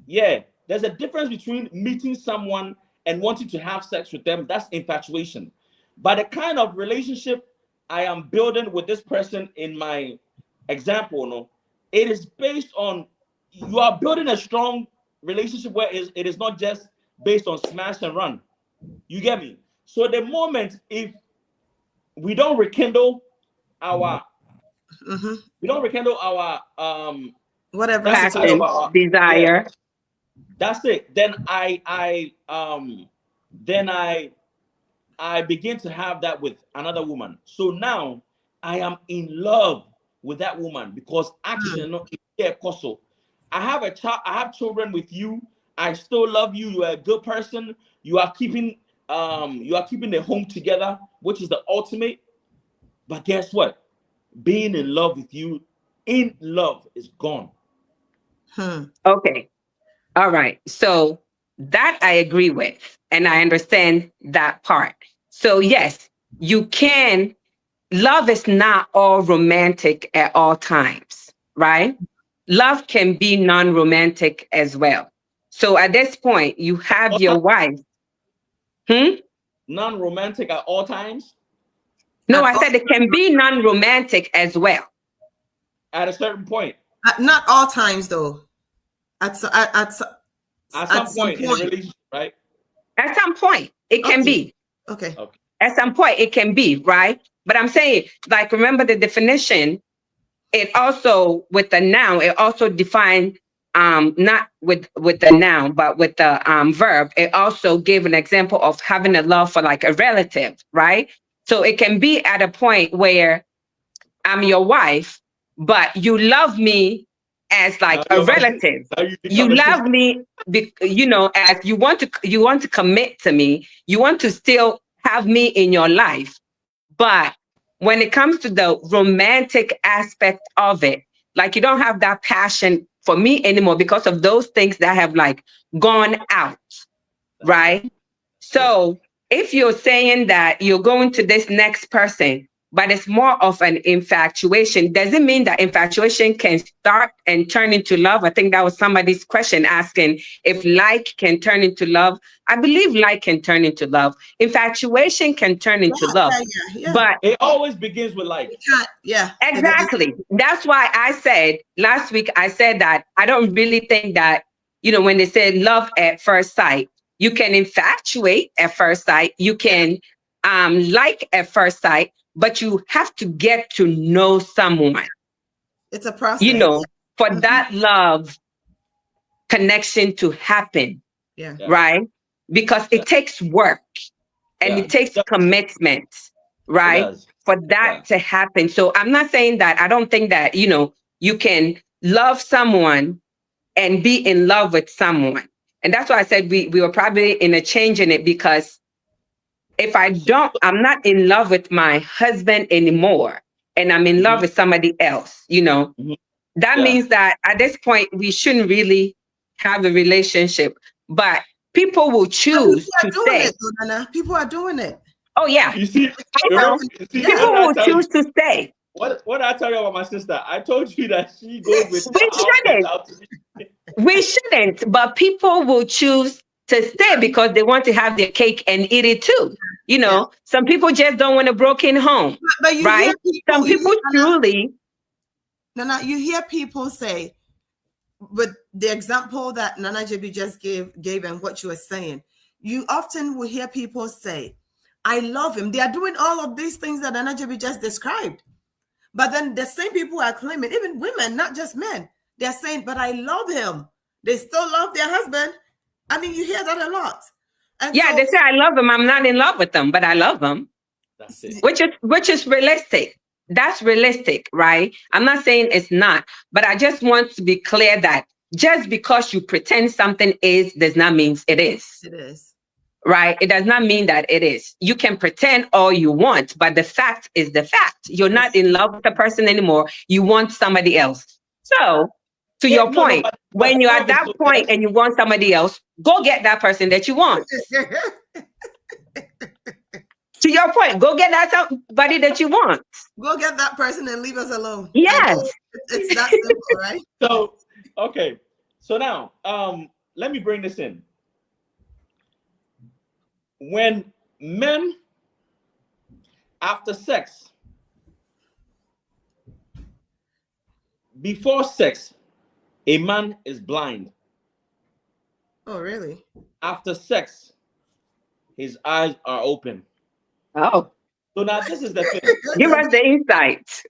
Yeah, there's a difference between meeting someone and wanting to have sex with them. That's infatuation. But the kind of relationship I am building with this person in my example, it is based on, you are building a strong relationship where it is not just based on smash and run. You get me? So the moment, if we don't rekindle our whatever passion, desire. Yeah, that's it. Then I begin to have that with another woman. So now I am in love with that woman because action is also. I have a child. I have children with you. I still love you. You are a good person. You are keeping the home together, which is the ultimate. But guess what? Being in love with you, in love, is gone. Okay. All right. So that I agree with, and I understand that part. So yes, you can. Love is not all romantic at all times, right? love can be non-romantic as well. So at this point, you have your wife. Non-romantic at all times? No, I said it can be non-romantic as well. At a certain point. Not all times, though. At some point in a relationship, right? At some point, it can be. Okay. At some point, it can be, right? But I'm saying, like, remember the definition, it also, with the noun, it also defined, not with the noun, but with the verb, it also gave an example of having a love for like a relative, right? So it can be at a point where I'm your wife, but you love me as like a relative. You love me, as you want to commit to me. You want to still have me in your life. But when it comes to the romantic aspect of it, like you don't have that passion for me anymore because of those things that have like gone out, right? So if you're saying that you're going to this next person, but it's more of an infatuation, doesn't mean that infatuation can start and turn into love. I think that was somebody's question asking if like can turn into love. I believe like can turn into love. Infatuation can turn into love. But it always begins with like. Yeah. Exactly. That's why I said last week, I said that I don't really think that, when they say love at first sight, you can infatuate at first sight, you can like at first sight, but you have to get to know someone. It's a process. For that love connection to happen. Yeah. Right? Because it takes work and it takes commitment, right? For that to happen. So I'm not saying that I don't think that, you can love someone and be in love with someone. And that's why I said we were probably in a change in it, because if I'm not in love with my husband anymore and I'm in love with somebody else, that means that at this point we shouldn't really have a relationship. But people will choose to stay. People are doing it. Oh yeah. You see, people will choose to stay. What I tell you about my sister? I told you that she goes with We shouldn't, but people will choose to stay because they want to have their cake and eat it too. Some people just don't want a broken home, right? Some people truly. Nana, you hear people say, with the example that Nana JB just gave and what you were saying, you often will hear people say, I love him. They are doing all of these things that Nana JB just described. But then the same people are claiming, even women, not just men, they're saying, but I love him. They still love their husband. I mean, you hear that a lot. And yeah, they say, I love him. I'm not in love with them, but I love him. That's it. Which is realistic. That's realistic, right? I'm not saying it's not, but I just want to be clear that just because you pretend something is, does not mean it is. It is. Right? It does not mean that it is. You can pretend all you want, but the fact is the fact. You're not in love with the person anymore. You want somebody else. So, to your point, when you're at that point and you want somebody else, go get that person that you want. To your point, go get that somebody that you want. Go get that person and leave us alone. Yes. It's that simple, right? So, okay. So now, let me bring this in. When men, after sex, before sex, a man is blind. Oh, really? After sex, his eyes are open. Oh. So now this is the thing. Give us the insight.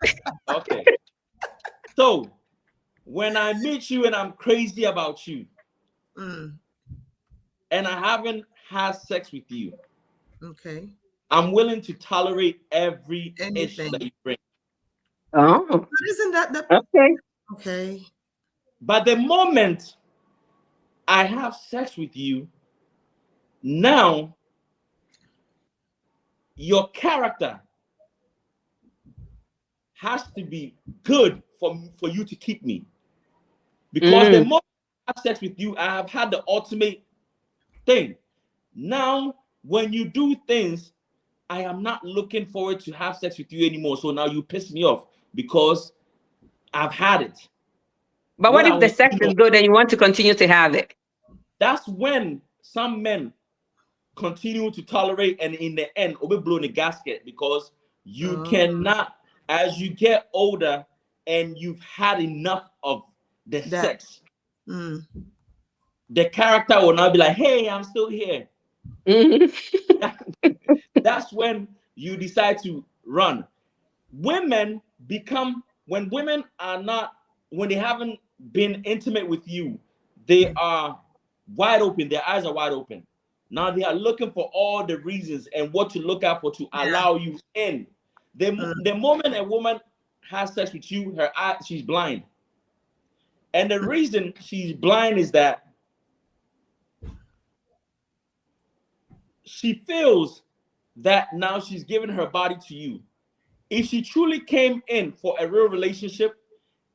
Okay. So when I meet you and I'm crazy about you, and I haven't had sex with you, okay, I'm willing to tolerate every issue that you bring. Oh. But isn't that the okay? Okay. But the moment I have sex with you, now your character has to be good for you to keep me. Because the moment I have sex with you, I have had the ultimate thing. Now, when you do things, I am not looking forward to have sex with you anymore. So now you piss me off because I've had it. But what if the sex is good and you want to continue to have it? That's when some men continue to tolerate, and in the end, will blow in the gasket, because you cannot, as you get older and you've had enough of the sex, the character will now be like, hey, I'm still here. That's when you decide to run. Women become, when women are not, when they haven't been intimate with you, they are wide open, their eyes are wide open. Now they are looking for all the reasons and what to look out for to allow you in. The moment a woman has sex with you, her eye, she's blind. And the reason she's blind is that she feels that now she's giving her body to you. If she truly came in for a real relationship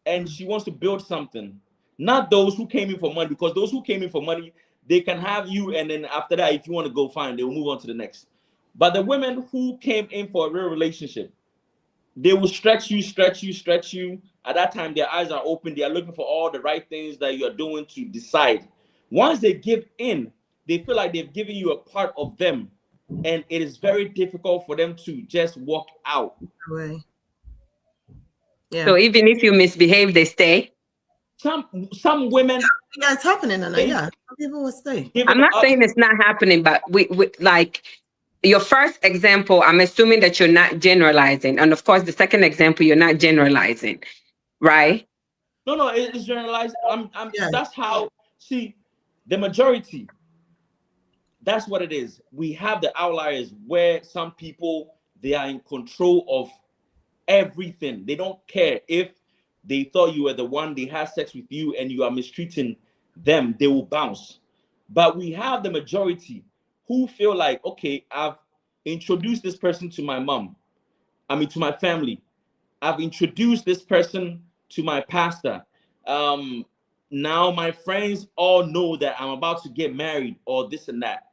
and she wants to build something, not those who came in for money, because those who came in for money, they can have you, and then after that, if you want to go, fine, they will move on to the next. But the women who came in for a real relationship, they will stretch you. At that time, their eyes are open. They are looking for all the right things that you're doing to decide. Once they give in, they feel like they've given you a part of them, and it is very difficult for them to just walk out. Right. Yeah. So even if you misbehave, they stay. Some women. Yeah, it's happening, and some people will stay. I'm not saying it's not happening, but we like your first example, I'm assuming that you're not generalizing, and of course, the second example, you're not generalizing, right? No, it's generalized. That's how. See, the majority. That's what it is. We have the outliers where some people, they are in control of everything. They don't care if they thought you were the one, they had sex with you and you are mistreating them, they will bounce. But we have the majority who feel like, okay, I've introduced this person to my mom, to my family. I've introduced this person to my pastor. Now my friends all know that I'm about to get married or this and that.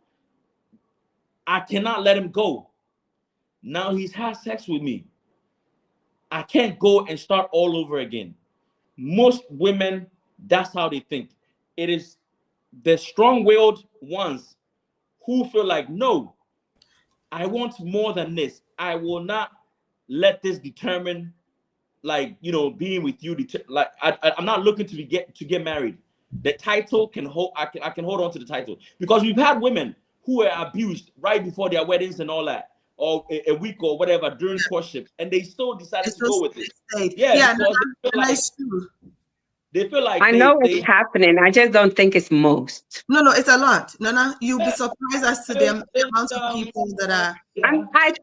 I cannot let him go. Now he's had sex with me. I can't go and start all over again. Most women, that's how they think. It is the strong-willed ones who feel like, no, I want more than this. I will not let this determine, like, being with you. Like, I'm not looking to get married. The title can hold. I can hold on to the title, because we've had women who were abused right before their weddings and all that, or a week or whatever during courtship, and they still decided to go with it. Yeah, they feel like I know it's happening. I just don't think it's most. No, it's a lot. No, you'll be surprised as to the amount of people that are.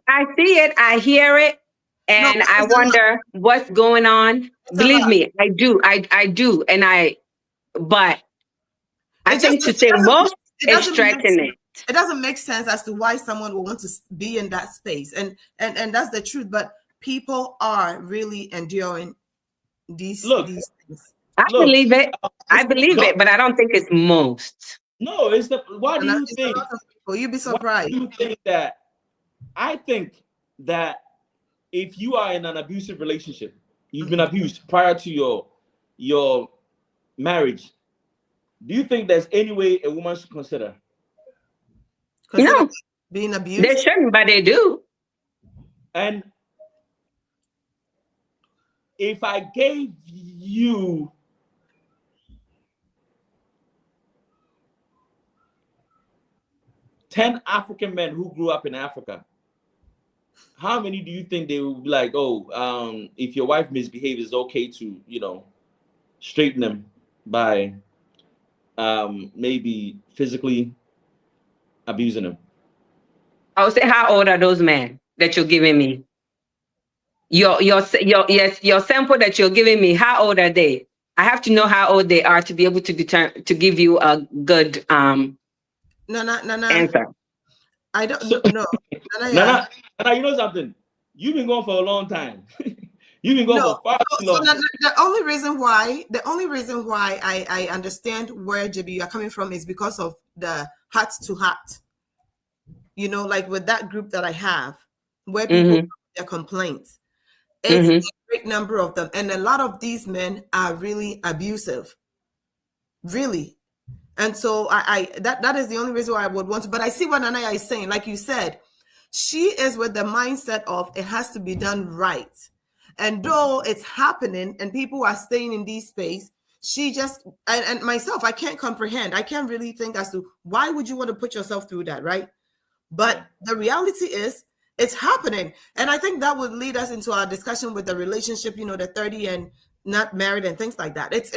I see it, I hear it, and I wonder what's going on. Believe me, I do, but I think to say most is stretching it. It doesn't make sense as to why someone will want to be in that space, and that's the truth. But people are really enduring these things. I believe it, but I don't think it's most. No, it's the. Why do you think? You'd be surprised. Why do you think that? I think that if you are in an abusive relationship, you've been abused prior to your marriage. Do you think there's any way a woman should consider being abused? They shouldn't, but they do. And if I gave you 10 African men who grew up in Africa, how many do you think they would be like, if your wife misbehaves, it's okay to, straighten them by maybe physically abusing them? I would say, how old are those men that you're giving me? Your sample that you're giving me, how old are they? I have to know how old they are to be able to give you a good answer. I don't know. No, you know something? You've been going for a long time. You've been going for far too long. The only reason why I understand where JB you are coming from is because of the heart to heart. Like with that group that I have, where people their complaints. It's great number of them. And a lot of these men are really abusive. Really. And so that is the only reason why I would want to. But I see what Nanaya is saying. Like you said, she is with the mindset of it has to be done right. And though it's happening and people are staying in these space, she just, and myself, I can't comprehend. I can't really think as to why would you want to put yourself through that, right? But the reality is it's happening. And I think that would lead us into our discussion with the relationship, you know, the 30 and not married and things like that. It's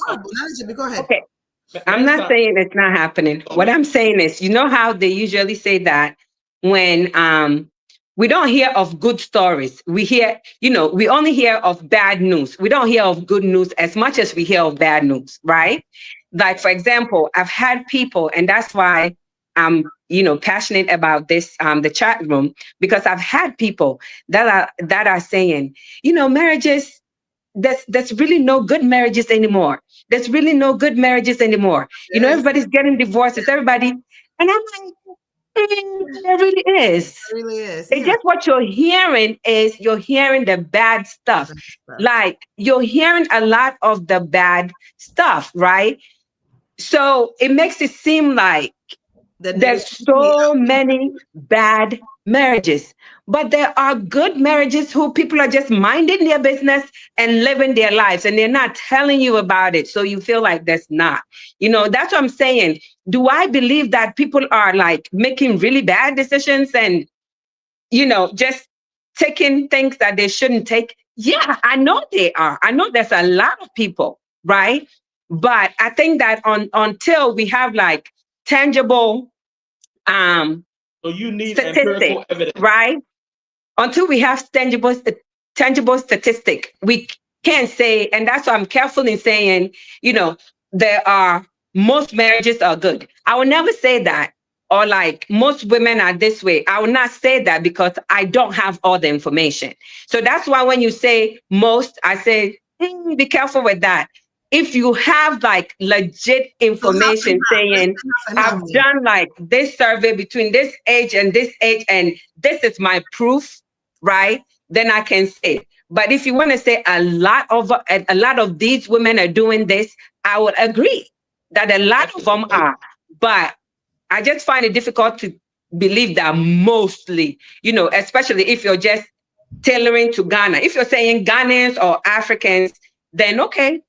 horrible. Go ahead. Okay. I'm not saying it's not happening. What I'm saying is, you know how they usually say that when we don't hear of good stories, we hear, you know, we only hear of bad news. We don't hear of good news as much as we hear of bad news, right? Like, for example, I've had people, and that's why I'm, you know, passionate about this, the chat room, because I've had people that are saying, you know, marriages, there's really no good marriages anymore. There's really no good marriages anymore. Yes. You know, everybody's getting divorces, everybody. And I'm like, there really is. It really is. It's just what you're hearing is you're hearing the bad stuff. Like you're hearing a lot of the bad stuff, right? So it makes it seem like there's so many bad marriages, but there are good marriages who people are just minding their business and living their lives, and they're not telling you about it. So you feel like there's not, you know, that's what I'm saying. Do I believe that people are like making really bad decisions and, you know, just taking things that they shouldn't take? Yeah, I know they are. I know there's a lot of people, right? But I think that until we have like tangible so you need empirical evidence, right? Until we have tangible statistic, we can't say, and that's why I'm careful in saying, you know, most marriages are good. I will never say that, or like most women are this way. I will not say that because I don't have all the information. So that's why when you say most, I say, be careful with that. If you have like legit information saying, I've done like this survey between this age and this age, and this is my proof, right? Then I can say. But if you want to say a lot of these women are doing this, I would agree that a lot of them are. But I just find it difficult to believe that mostly, you know, especially if you're just tailoring to Ghana. If you're saying Ghanaians or Africans, then okay.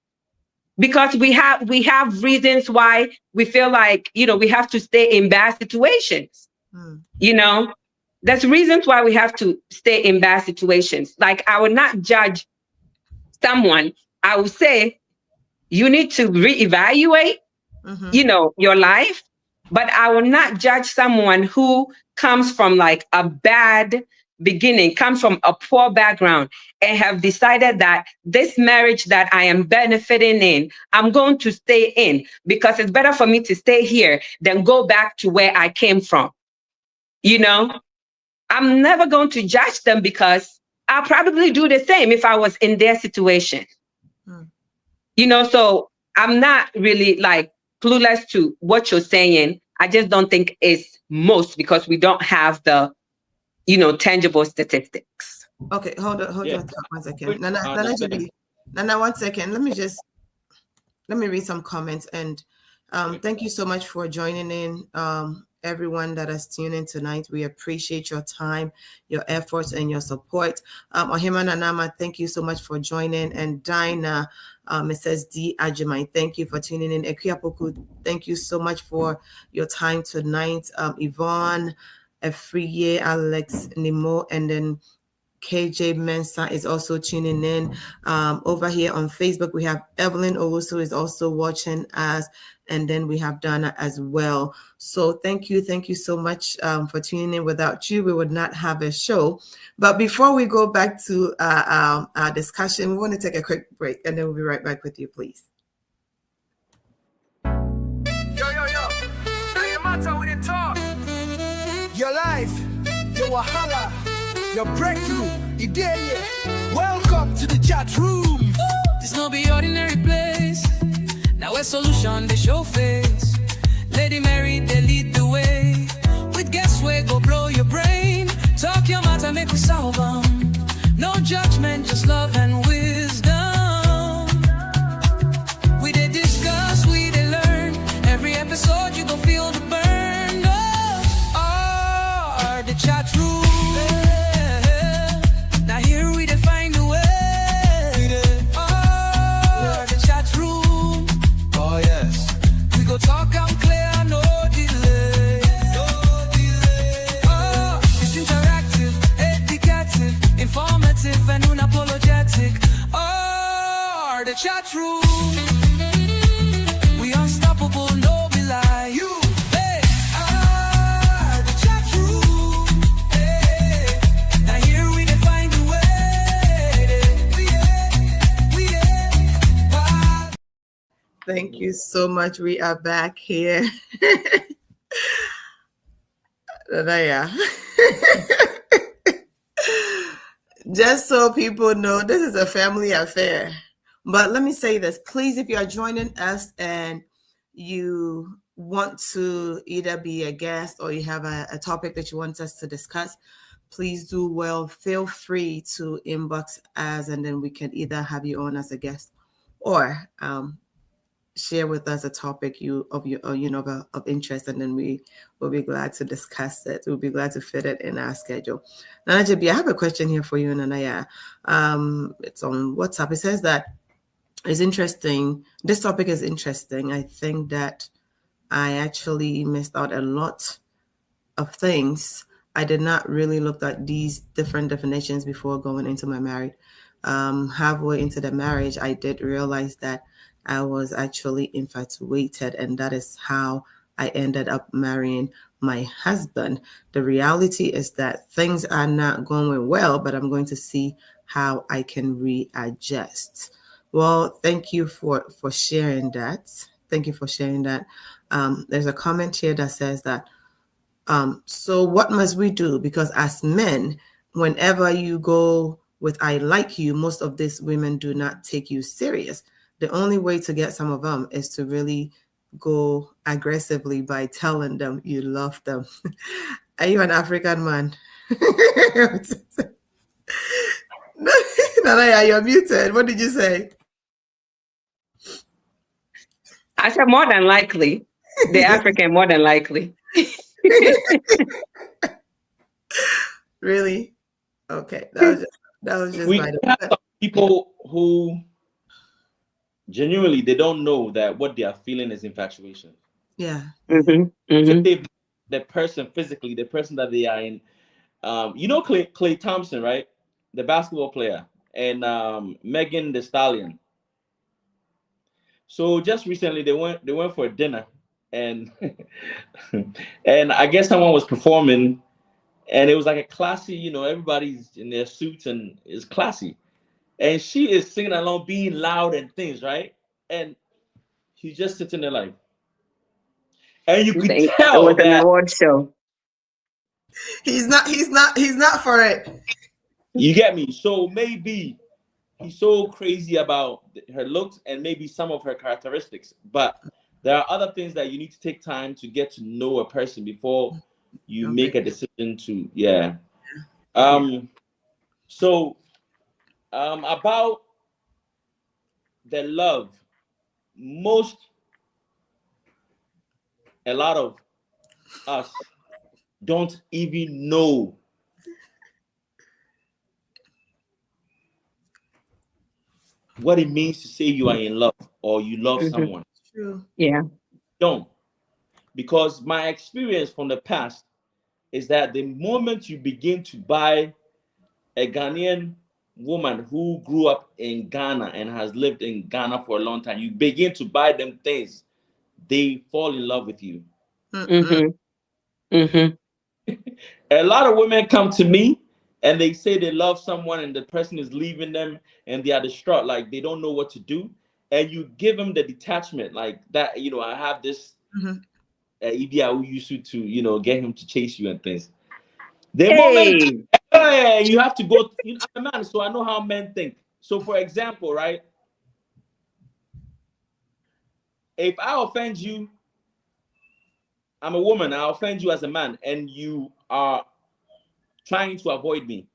Because we have reasons why we feel like, you know, we have to stay in bad situations. You know, there's reasons why we have to stay in bad situations. Like, I would not judge someone. I would say you need to reevaluate, you know, your life. But I will not judge someone who comes from like a bad beginning, comes from a poor background, and have decided that this marriage that I am benefiting in, I'm going to stay in because it's better for me to stay here than go back to where I came from. You know, I'm never going to judge them because I'll probably do the same if I was in their situation. You know, so I'm not really like clueless to what you're saying. I just don't think it's most because we don't have the, you know, tangible statistics. Okay, hold on 1 second. Nana, 1 second. Let me read some comments. And thank you so much for joining in, everyone that has tuned in tonight. We appreciate your time, your efforts, and your support. Ohima Nanama, thank you so much for joining. And Dinah, it says D. Ajimai, thank you for tuning in. Ekuyapoku, thank you so much for your time tonight. Yvonne, Afriye, Alex Nimo, and then KJ Mensa is also tuning in. Over here on Facebook, we have Evelyn Owusu is also watching us, and then we have Donna as well. So thank you so much for tuning in. Without you, we would not have a show. But before we go back to our discussion, we want to take a quick break, and then we'll be right back with you, please. Yo. Now your matter we didn't talk. Your life, your wahala, your breakthrough, EDUCATIve. Welcome to the chat room. This no be ordinary place. Now a solution they show face. Ladymary they lead the way. With guess where go blow your brain. Talk your matter make we solve 'em. No judgment, just love and room. Now here we define the way. Oh, the chat room. Oh yes. We go talk out clear, no delay. No delay. Oh, it's interactive, educative, informative, and unapologetic. Oh, the chat room. We unstoppable, no be lie. You, hey, the chat room. Hey, now here we define the way. Wow. Thank you so much. We are back here. Nanaya. Just so people know, this is a family affair. But let me say this, please, if you are joining us and you want to either be a guest or you have a topic that you want us to discuss, please do well. Feel free to inbox us, and then we can either have you on as a guest or share with us a topic of interest, and then we will be glad to discuss it. We'll be glad to fit it in our schedule. Nana JB, I have a question here for you, Nanaya. It's on WhatsApp. It says that it's interesting. This topic is interesting. I think that I actually missed out a lot of things. I did not really look at these different definitions before going into my marriage. Halfway into the marriage, I did realize that I was actually infatuated, and that is how I ended up marrying my husband. The reality is that things are not going well, but I'm going to see how I can readjust. Well, thank you for sharing that. Thank you for sharing that. There's a comment here that says that, so what must we do? Because as men, whenever you go with I like you, most of these women do not take you serious. The only way to get some of them is to really go aggressively by telling them you love them. Are you an African man? Nanaya, you're muted. What did you say? I said more than likely. The African, more than likely. Really? Okay. That was just We my have some people who genuinely, they don't know that what they are feeling is infatuation. Yeah. So the person physically, the person that they are in, Clay Thompson, right? The basketball player, and Megan Thee Stallion. So just recently they went for a dinner, and and I guess someone was performing, and it was like a classy, everybody's in their suits and it's classy. And she is singing along, being loud and things, right? And he's just sitting there like, and you could It tell was an that award show. He's not for it. you get me. So maybe he's so crazy about her looks and maybe some of her characteristics, but there are other things that you need to take time to get to know a person before you make a decision to, yeah. So about the love, a lot of us don't even know what it means to say you are in love or you love someone. True. Yeah. Don't. Because my experience from the past is that the moment you begin to buy a Ghanaian woman who grew up in Ghana and has lived in Ghana for a long time, you begin to buy them things, they fall in love with you. A lot of women come to me and they say they love someone and the person is leaving them and they are distraught, like they don't know what to do. And you give them the detachment, like that, I have this idea who used to, get him to chase you and things. The moment you have to go, I'm a man, so I know how men think. So for example, right? If I offend you, I'm a woman, I offend you as a man, and you are trying to avoid me.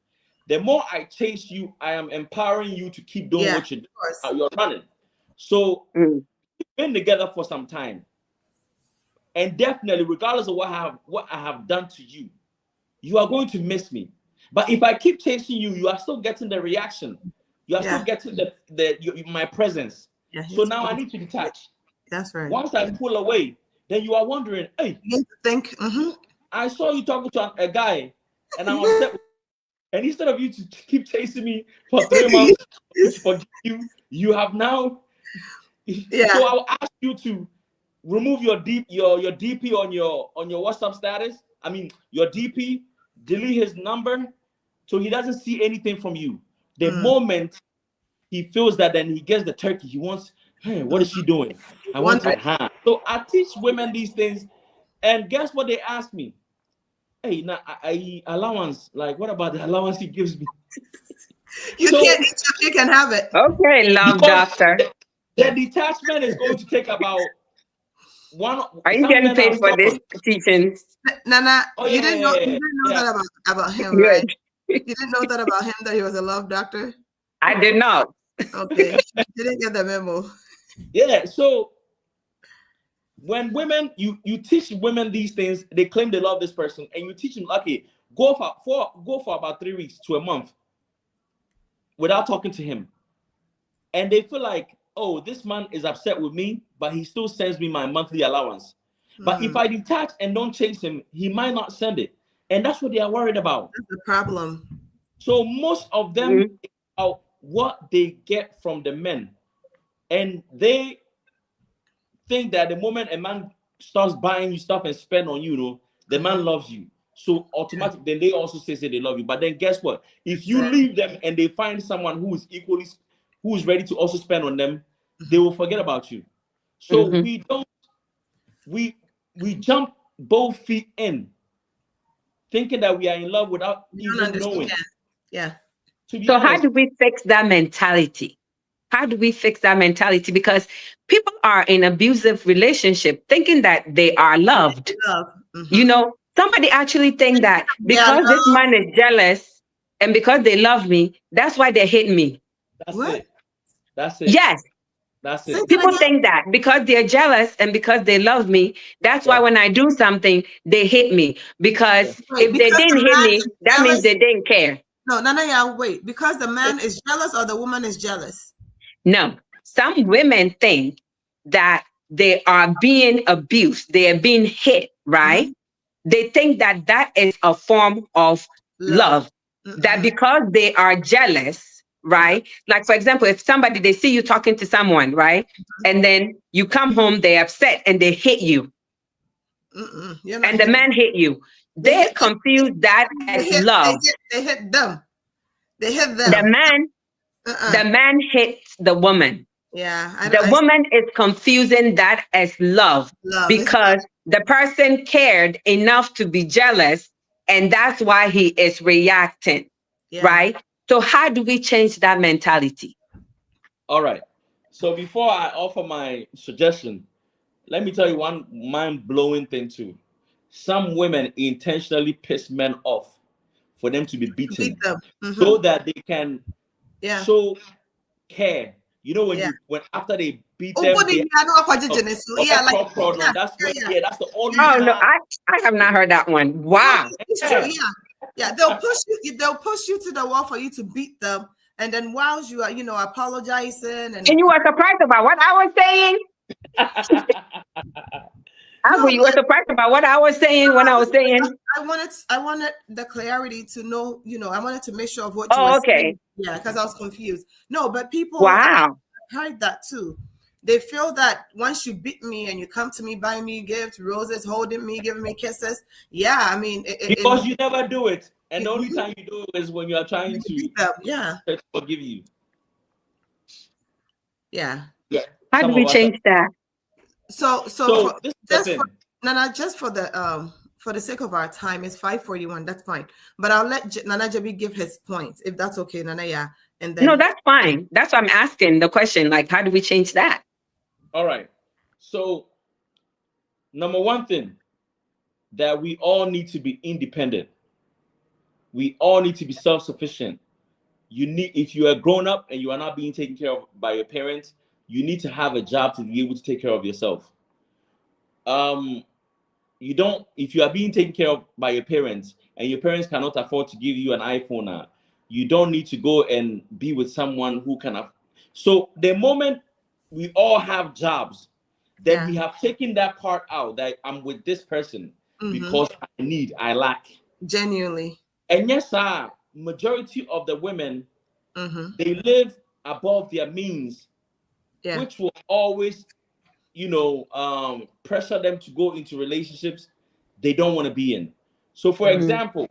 The more I chase you, I am empowering you to keep doing what you're doing. You're running. So we've been together for some time. And definitely, regardless of what I have done to you, you are going to miss me. But if I keep chasing you, you are still getting the reaction. You are still getting my presence. Yeah, So now I need to detach. That's right. Once I pull away, then you are wondering, hey, You need to think. I saw you talking to a guy, and I'm upset with you. And instead of you to keep chasing me for 3 months to forgive you, you have now. So I'll ask you to remove your DP on your WhatsApp status. I mean your DP, delete his number, so he doesn't see anything from you. The moment he feels that, then he gets the turkey. He wants, hey, what is she doing? I want her. So I teach women these things, and guess what they ask me? Hey, now I allowance. Like, what about the allowance he gives me? You can't eat your cake and have it. Okay, love doctor. The detachment is going to take about one. Are you getting paid for this teaching? Nana, you didn't know that about him, right? You didn't know that about him, that he was a love doctor? I did not. Okay, you didn't get the memo. Yeah, so when women, you teach women these things, they claim they love this person, and you teach them, okay, go for about 3 weeks to a month without talking to him. And they feel like, oh, this man is upset with me, but he still sends me my monthly allowance. But if I detach and don't chase him, he might not send it. And that's what they are worried about. That's the problem. So most of them are what they get from the men. And they think that the moment a man starts buying you stuff and spend on you, the man loves you. So automatically, then they also say they love you. But then guess what? If you leave them and they find someone who is ready to also spend on them, they will forget about you. So we jump both feet in, thinking that we are in love without even knowing. Yeah. So how do we fix that mentality? How do we fix that mentality? Because people are in abusive relationship thinking that they are loved. You know, somebody actually think that because this man is jealous and because they love me, that's why they hate me. That's it. Yes. That's it. People think that because they're jealous and because they love me, that's why when I do something, they hate me. Because if they didn't hate me, that means they didn't care. No, wait. Because the man is jealous or the woman is jealous? No. Some women think that they are being abused. They are being hit, right? They think that that is a form of love. That because they are jealous, right? Like, for example, if they see you talking to someone, right? And then you come home, they're upset and they hit you. And the man hit you. They confuse that as love. They hit them. They hit them. The man hits the woman. Yeah. The woman is confusing that as love because the person cared enough to be jealous, and that's why he is reacting, right? So how do we change that mentality? All right. So before I offer my suggestion, let me tell you one mind-blowing thing too. Some women intentionally piss men off for them to be beaten so that they can show care. You know, when after they beat them, that's the only. Oh no, I have not heard that one. Wow. They'll push you to the wall for you to beat them, and then whilst you are, apologizing and you were surprised about what I was saying. You were surprised about what I was saying when I was saying. I wanted the clarity to know, I wanted to make sure of what you were saying. Yeah, because I was confused. No, but people heard that too. They feel that once you beat me and you come to me, buy me gifts, roses, holding me, giving me kisses. Yeah, I mean, because you never do it, and the only time you do it is when you are trying to forgive you. Yeah. How do we change that? So just for the sake of our time, it's 5:41. That's fine. But I'll let Nana Jabi give his point, if that's okay, Nana. Yeah. And then that's fine. That's why I'm asking the question. Like, how do we change that? All right. So, number one thing, that we all need to be independent. We all need to be self-sufficient. If you are grown up and you are not being taken care of by your parents, you need to have a job to be able to take care of yourself. If you are being taken care of by your parents and your parents cannot afford to give you an iPhone now, you don't need to go and be with someone who can so the moment we all have jobs, then Yeah. we have taken that part out, that I'm with this person Mm-hmm. because I lack. Genuinely. And yes, majority of the women, Mm-hmm. they live above their means, Yeah. which will always, pressure them to go into relationships they don't want to be in. So, for Mhm. example,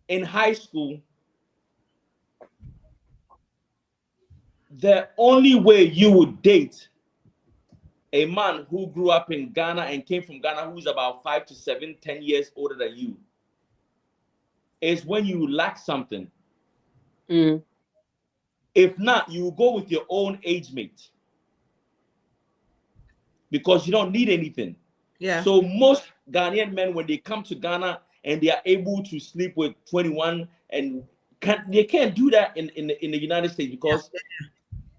in high school, the only way you would date a man who grew up in Ghana and came from Ghana, who's about 5 to 7, 10 years older than you, is when you lack something. Mm. If not, you will go with your own age mate because you don't need anything. Yeah. So most Ghanaian men, when they come to Ghana and they are able to sleep with 21, and they can't do that in the United States because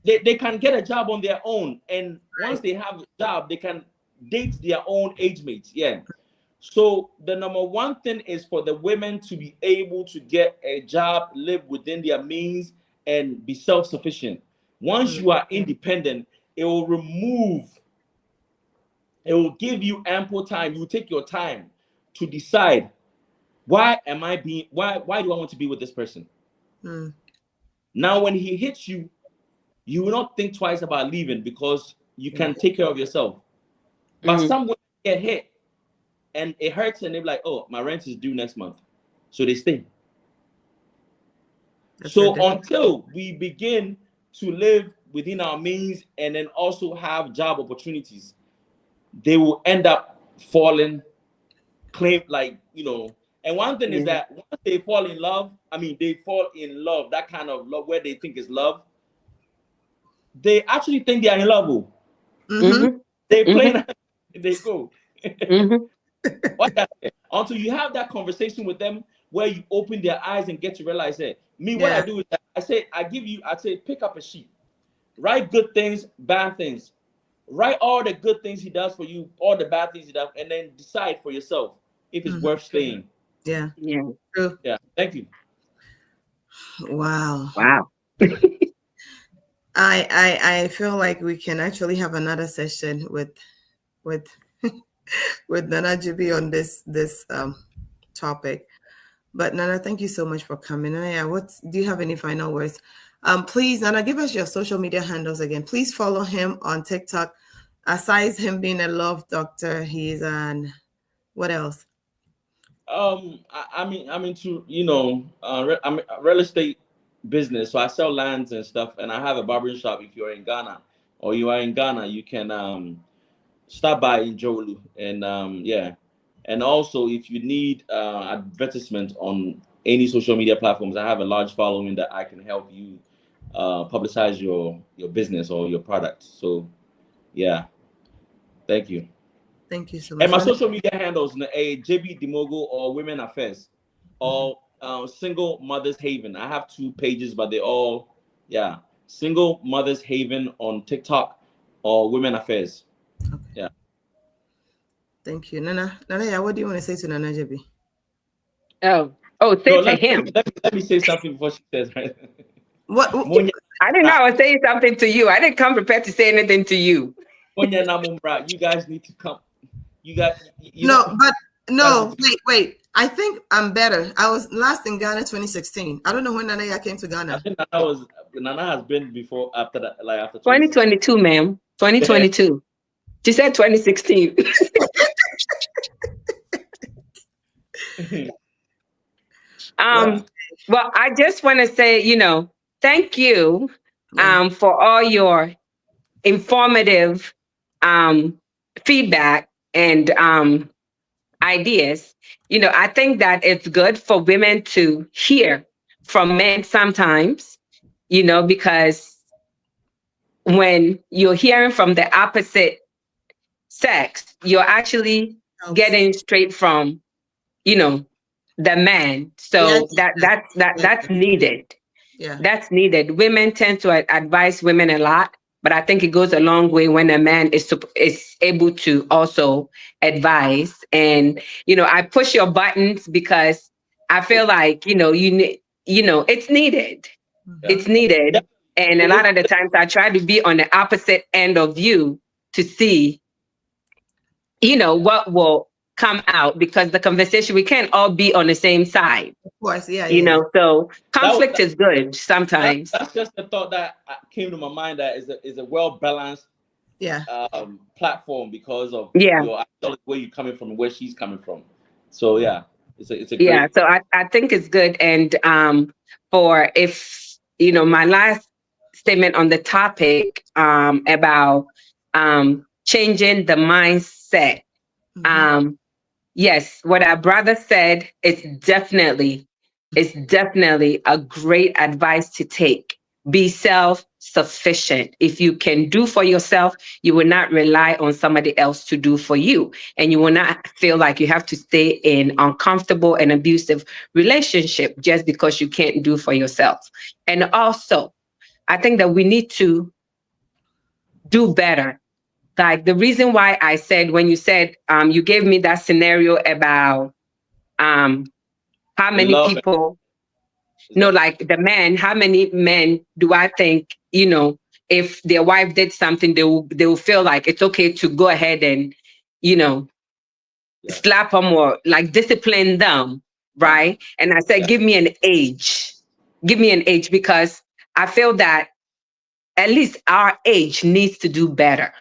they can get a job on their own. And once they have a job, they can date their own age mates. Yeah. So the number one thing is for the women to be able to get a job, live within their means, and be self-sufficient. Once you are independent, it will give you ample time. You take your time to decide, why do I want to be with this person? Mm. Now, when he hits you, you will not think twice about leaving because you can take care of yourself. But some women get hit and it hurts, and they're like, oh, my rent is due next month. So they stay. So until we begin to live within our means and then also have job opportunities, they will end up falling, and one thing is that once they fall in love, that kind of love where they think is love, they actually think they are in love. Mm-hmm. They play, they go. Mm-hmm. Until you have that conversation with them where you open their eyes and get to realize that what I do is that I say, pick up a sheet, write good things, bad things, write all the good things he does for you, all the bad things he does, and then decide for yourself if it's worth staying. Yeah. Yeah. True. Yeah. Thank you. Wow. Wow. I feel like we can actually have another session with with Nana Jibi on this topic. But Nana, thank you so much for coming. Nana, do you have any final words? Please, Nana, give us your social media handles again. Please follow him on TikTok. Aside him being a love doctor, he's on what else? I'm into I'm a real estate business, so I sell lands and stuff, and I have a barbering shop. If you're in Ghana or you are in Ghana, you can stop by in Jolu, and and also if you need advertisement on any social media platforms, I have a large following that I can help you publicize your business or your product. So yeah, thank you. Thank you so much. And my social media handles JB Dimogo or Women Affairs or Single Mothers Haven. I have 2 pages, but they all Single Mothers Haven on TikTok or Women Affairs. Okay. Yeah. Thank you, Nana. Nana, what do you want to say to Nana Jibi? Say to him. Let me say something before she says. Right? What? I didn't know I was saying something to you. I didn't come prepared to say anything to you. You guys need to come. Wait. I think I'm better. I was last in Ghana 2016. I don't know when Nana came to Ghana. I think Nana has been before, after that, like after 2022, ma'am. 2022. She said 2016. Well, I just want to say, thank you for all your informative feedback and ideas. I think that it's good for women to hear from men sometimes, because when you're hearing from the opposite sex, you're actually getting straight from, the man. So that's needed. Yeah. That's needed. Women tend to advise women a lot. but I think it goes a long way when a man is able to also advise. And I push your buttons because I feel like it's needed. Yeah. It's needed. Yeah. And a lot of the times I try to be on the opposite end of you to see, what will come out, because the conversation, we can't all be on the same side. Of course, yeah. So conflict That- is good sometimes. That's just the thought that came to my mind. That is a well balanced Yeah. platform because of Yeah. where you're coming from and where she's coming from. So yeah, it's a Yeah. great. So I think it's good. And for if, my last statement on the topic about changing the mindset. Yes, what our brother said, it's definitely a great advice to take. Be self-sufficient. If you can do for yourself, you will not rely on somebody else to do for you. And you will not feel like you have to stay in uncomfortable and abusive relationship just because you can't do for yourself. And also, I think that we need to do better. Like the reason why I said, when you said, you gave me that scenario about how many love people, like the men, how many men do I think, if their wife did something, they will feel like it's okay to go ahead and, slap them or like discipline them, right? And I said, give me an age. Give me an age, because I feel that at least our age needs to do better.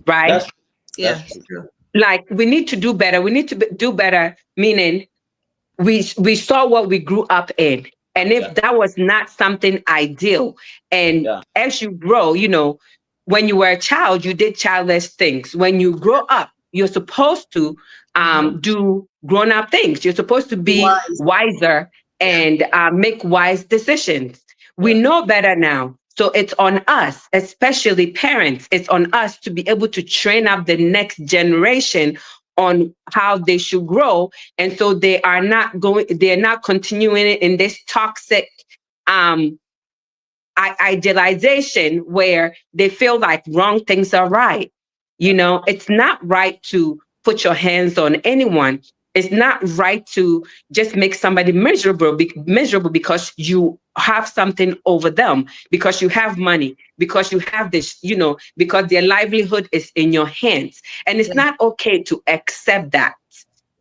Right? That's true. Like we need to do better. We need to do better, meaning we saw what we grew up in. And if that was not something ideal, and as you grow, when you were a child, you did childish things. When you grow up, you're supposed to do grown-up things. You're supposed to be wiser and make wise decisions. We know better now. So it's on us, especially parents, it's on us to be able to train up the next generation on how they should grow. And so they're not continuing in this toxic idealization where they feel like wrong things are right. It's not right to put your hands on anyone. It's not right to just make somebody miserable because you have something over them, because you have money, because you have this, because their livelihood is in your hands. And it's not okay to accept that.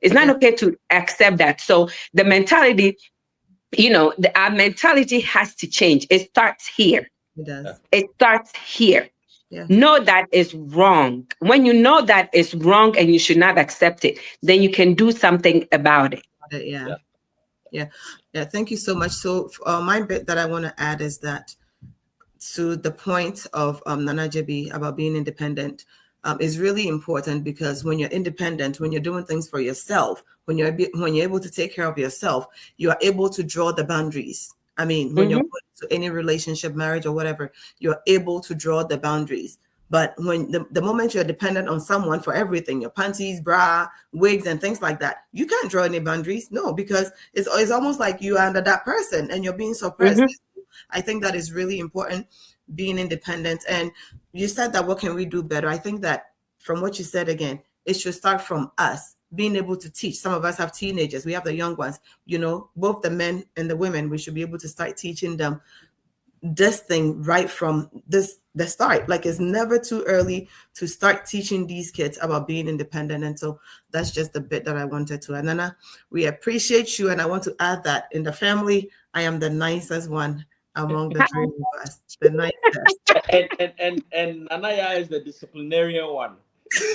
It's not okay to accept that. So the mentality, our mentality has to change. It starts here. It does. It starts here. Yeah. Know that is wrong. When you know that it's wrong and you should not accept it, then you can do something about it. Yeah. Thank you so much. So my bit that I want to add is that to the point of Nana Jebi about being independent is really important, because when you're independent, when you're doing things for yourself, when you're able to take care of yourself, you are able to draw the boundaries. I mean, when you're to any relationship, marriage or whatever, you're able to draw the boundaries. But when the moment you're dependent on someone for everything, your panties, bra, wigs, and things like that, you can't draw any boundaries. No, because it's almost like you are under that person and you're being suppressed. I think that is really important, being independent. And you said that, what can we do better? I think that from what you said, again, it should start from us being able to teach. Some of us have teenagers, we have the young ones, both the men and the women, we should be able to start teaching them this thing right from the start. Like, it's never too early to start teaching these kids about being independent. And so that's just the bit that I wanted to add. Nana, we appreciate you. And I want to add that in the family, I am the nicest one among the three of us. The nicest. And Anaya is the disciplinarian one.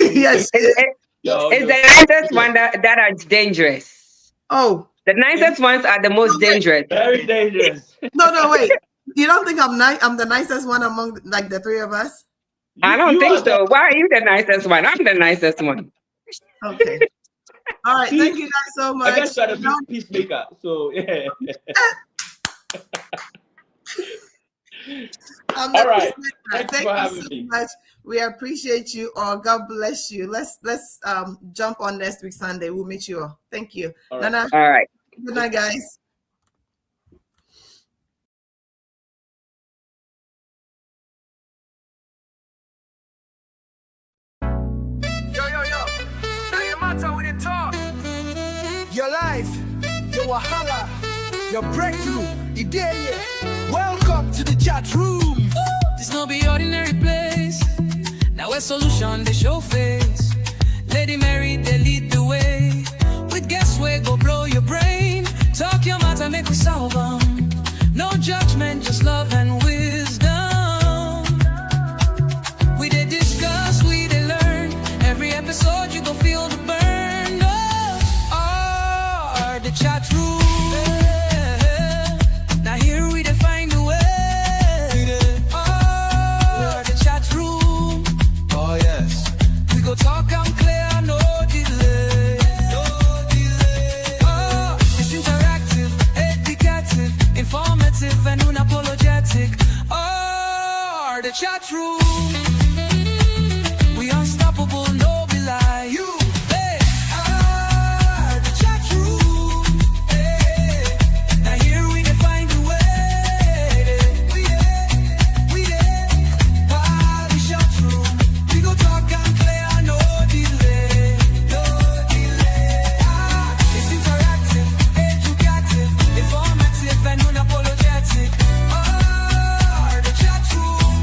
Yes. It's the nicest one that are dangerous. Oh. The nicest ones are the most dangerous. Very dangerous. No, wait. You don't think I'm the nicest one among like the three of us? I don't think so. Why are you the nicest one? I'm the nicest one. Okay. All right. Thank you guys so much. I guess you're the peacemaker. So yeah. All right. Thank you for having me. Much. We appreciate you all. God bless you. Let's jump on next week Sunday. We'll meet you all. Thank you. All right. Nana. All right. Good night, guys. wahala, your breakthrough, idea. Welcome to the chat room. This no be ordinary place. Now a solution they show face. Ladymary they lead the way. With guess where go blow your brain. Talk your matter make we solve 'em. No judgment, just love and wisdom. We dey discuss, we dey learn. Every episode you go feel the burn. Oh, the chat room. Now here we dey find a way. Oh, the chat room. Oh yes, We go talk and clear, no delay. No delay. Oh, it's interactive, educative, informative, and unapologetic. Oh, the chat room. We unstoppable, no be lie. You, hey, the chat room. Hey, now here we can find a way. We the chat room. We go talk and clear, no delay, no delay. It's interactive, educative, informative, and unapologetic. Oh, the chat room.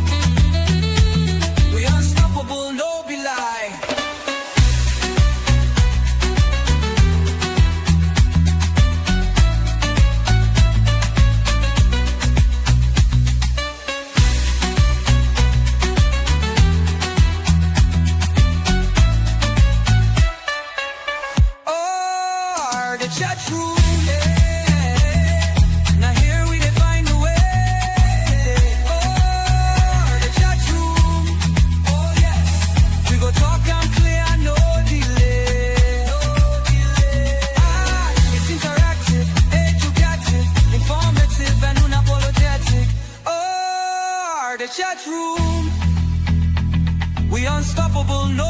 We unstoppable, no be lie. Oh, the chat room. Yeah. Now here we dey find a way. Oh, the chat room. Oh yes, we go talk and clear, no delay. No delay. It's interactive, educative, informative, and unapologetic. Oh, the chat room. We unstoppable, no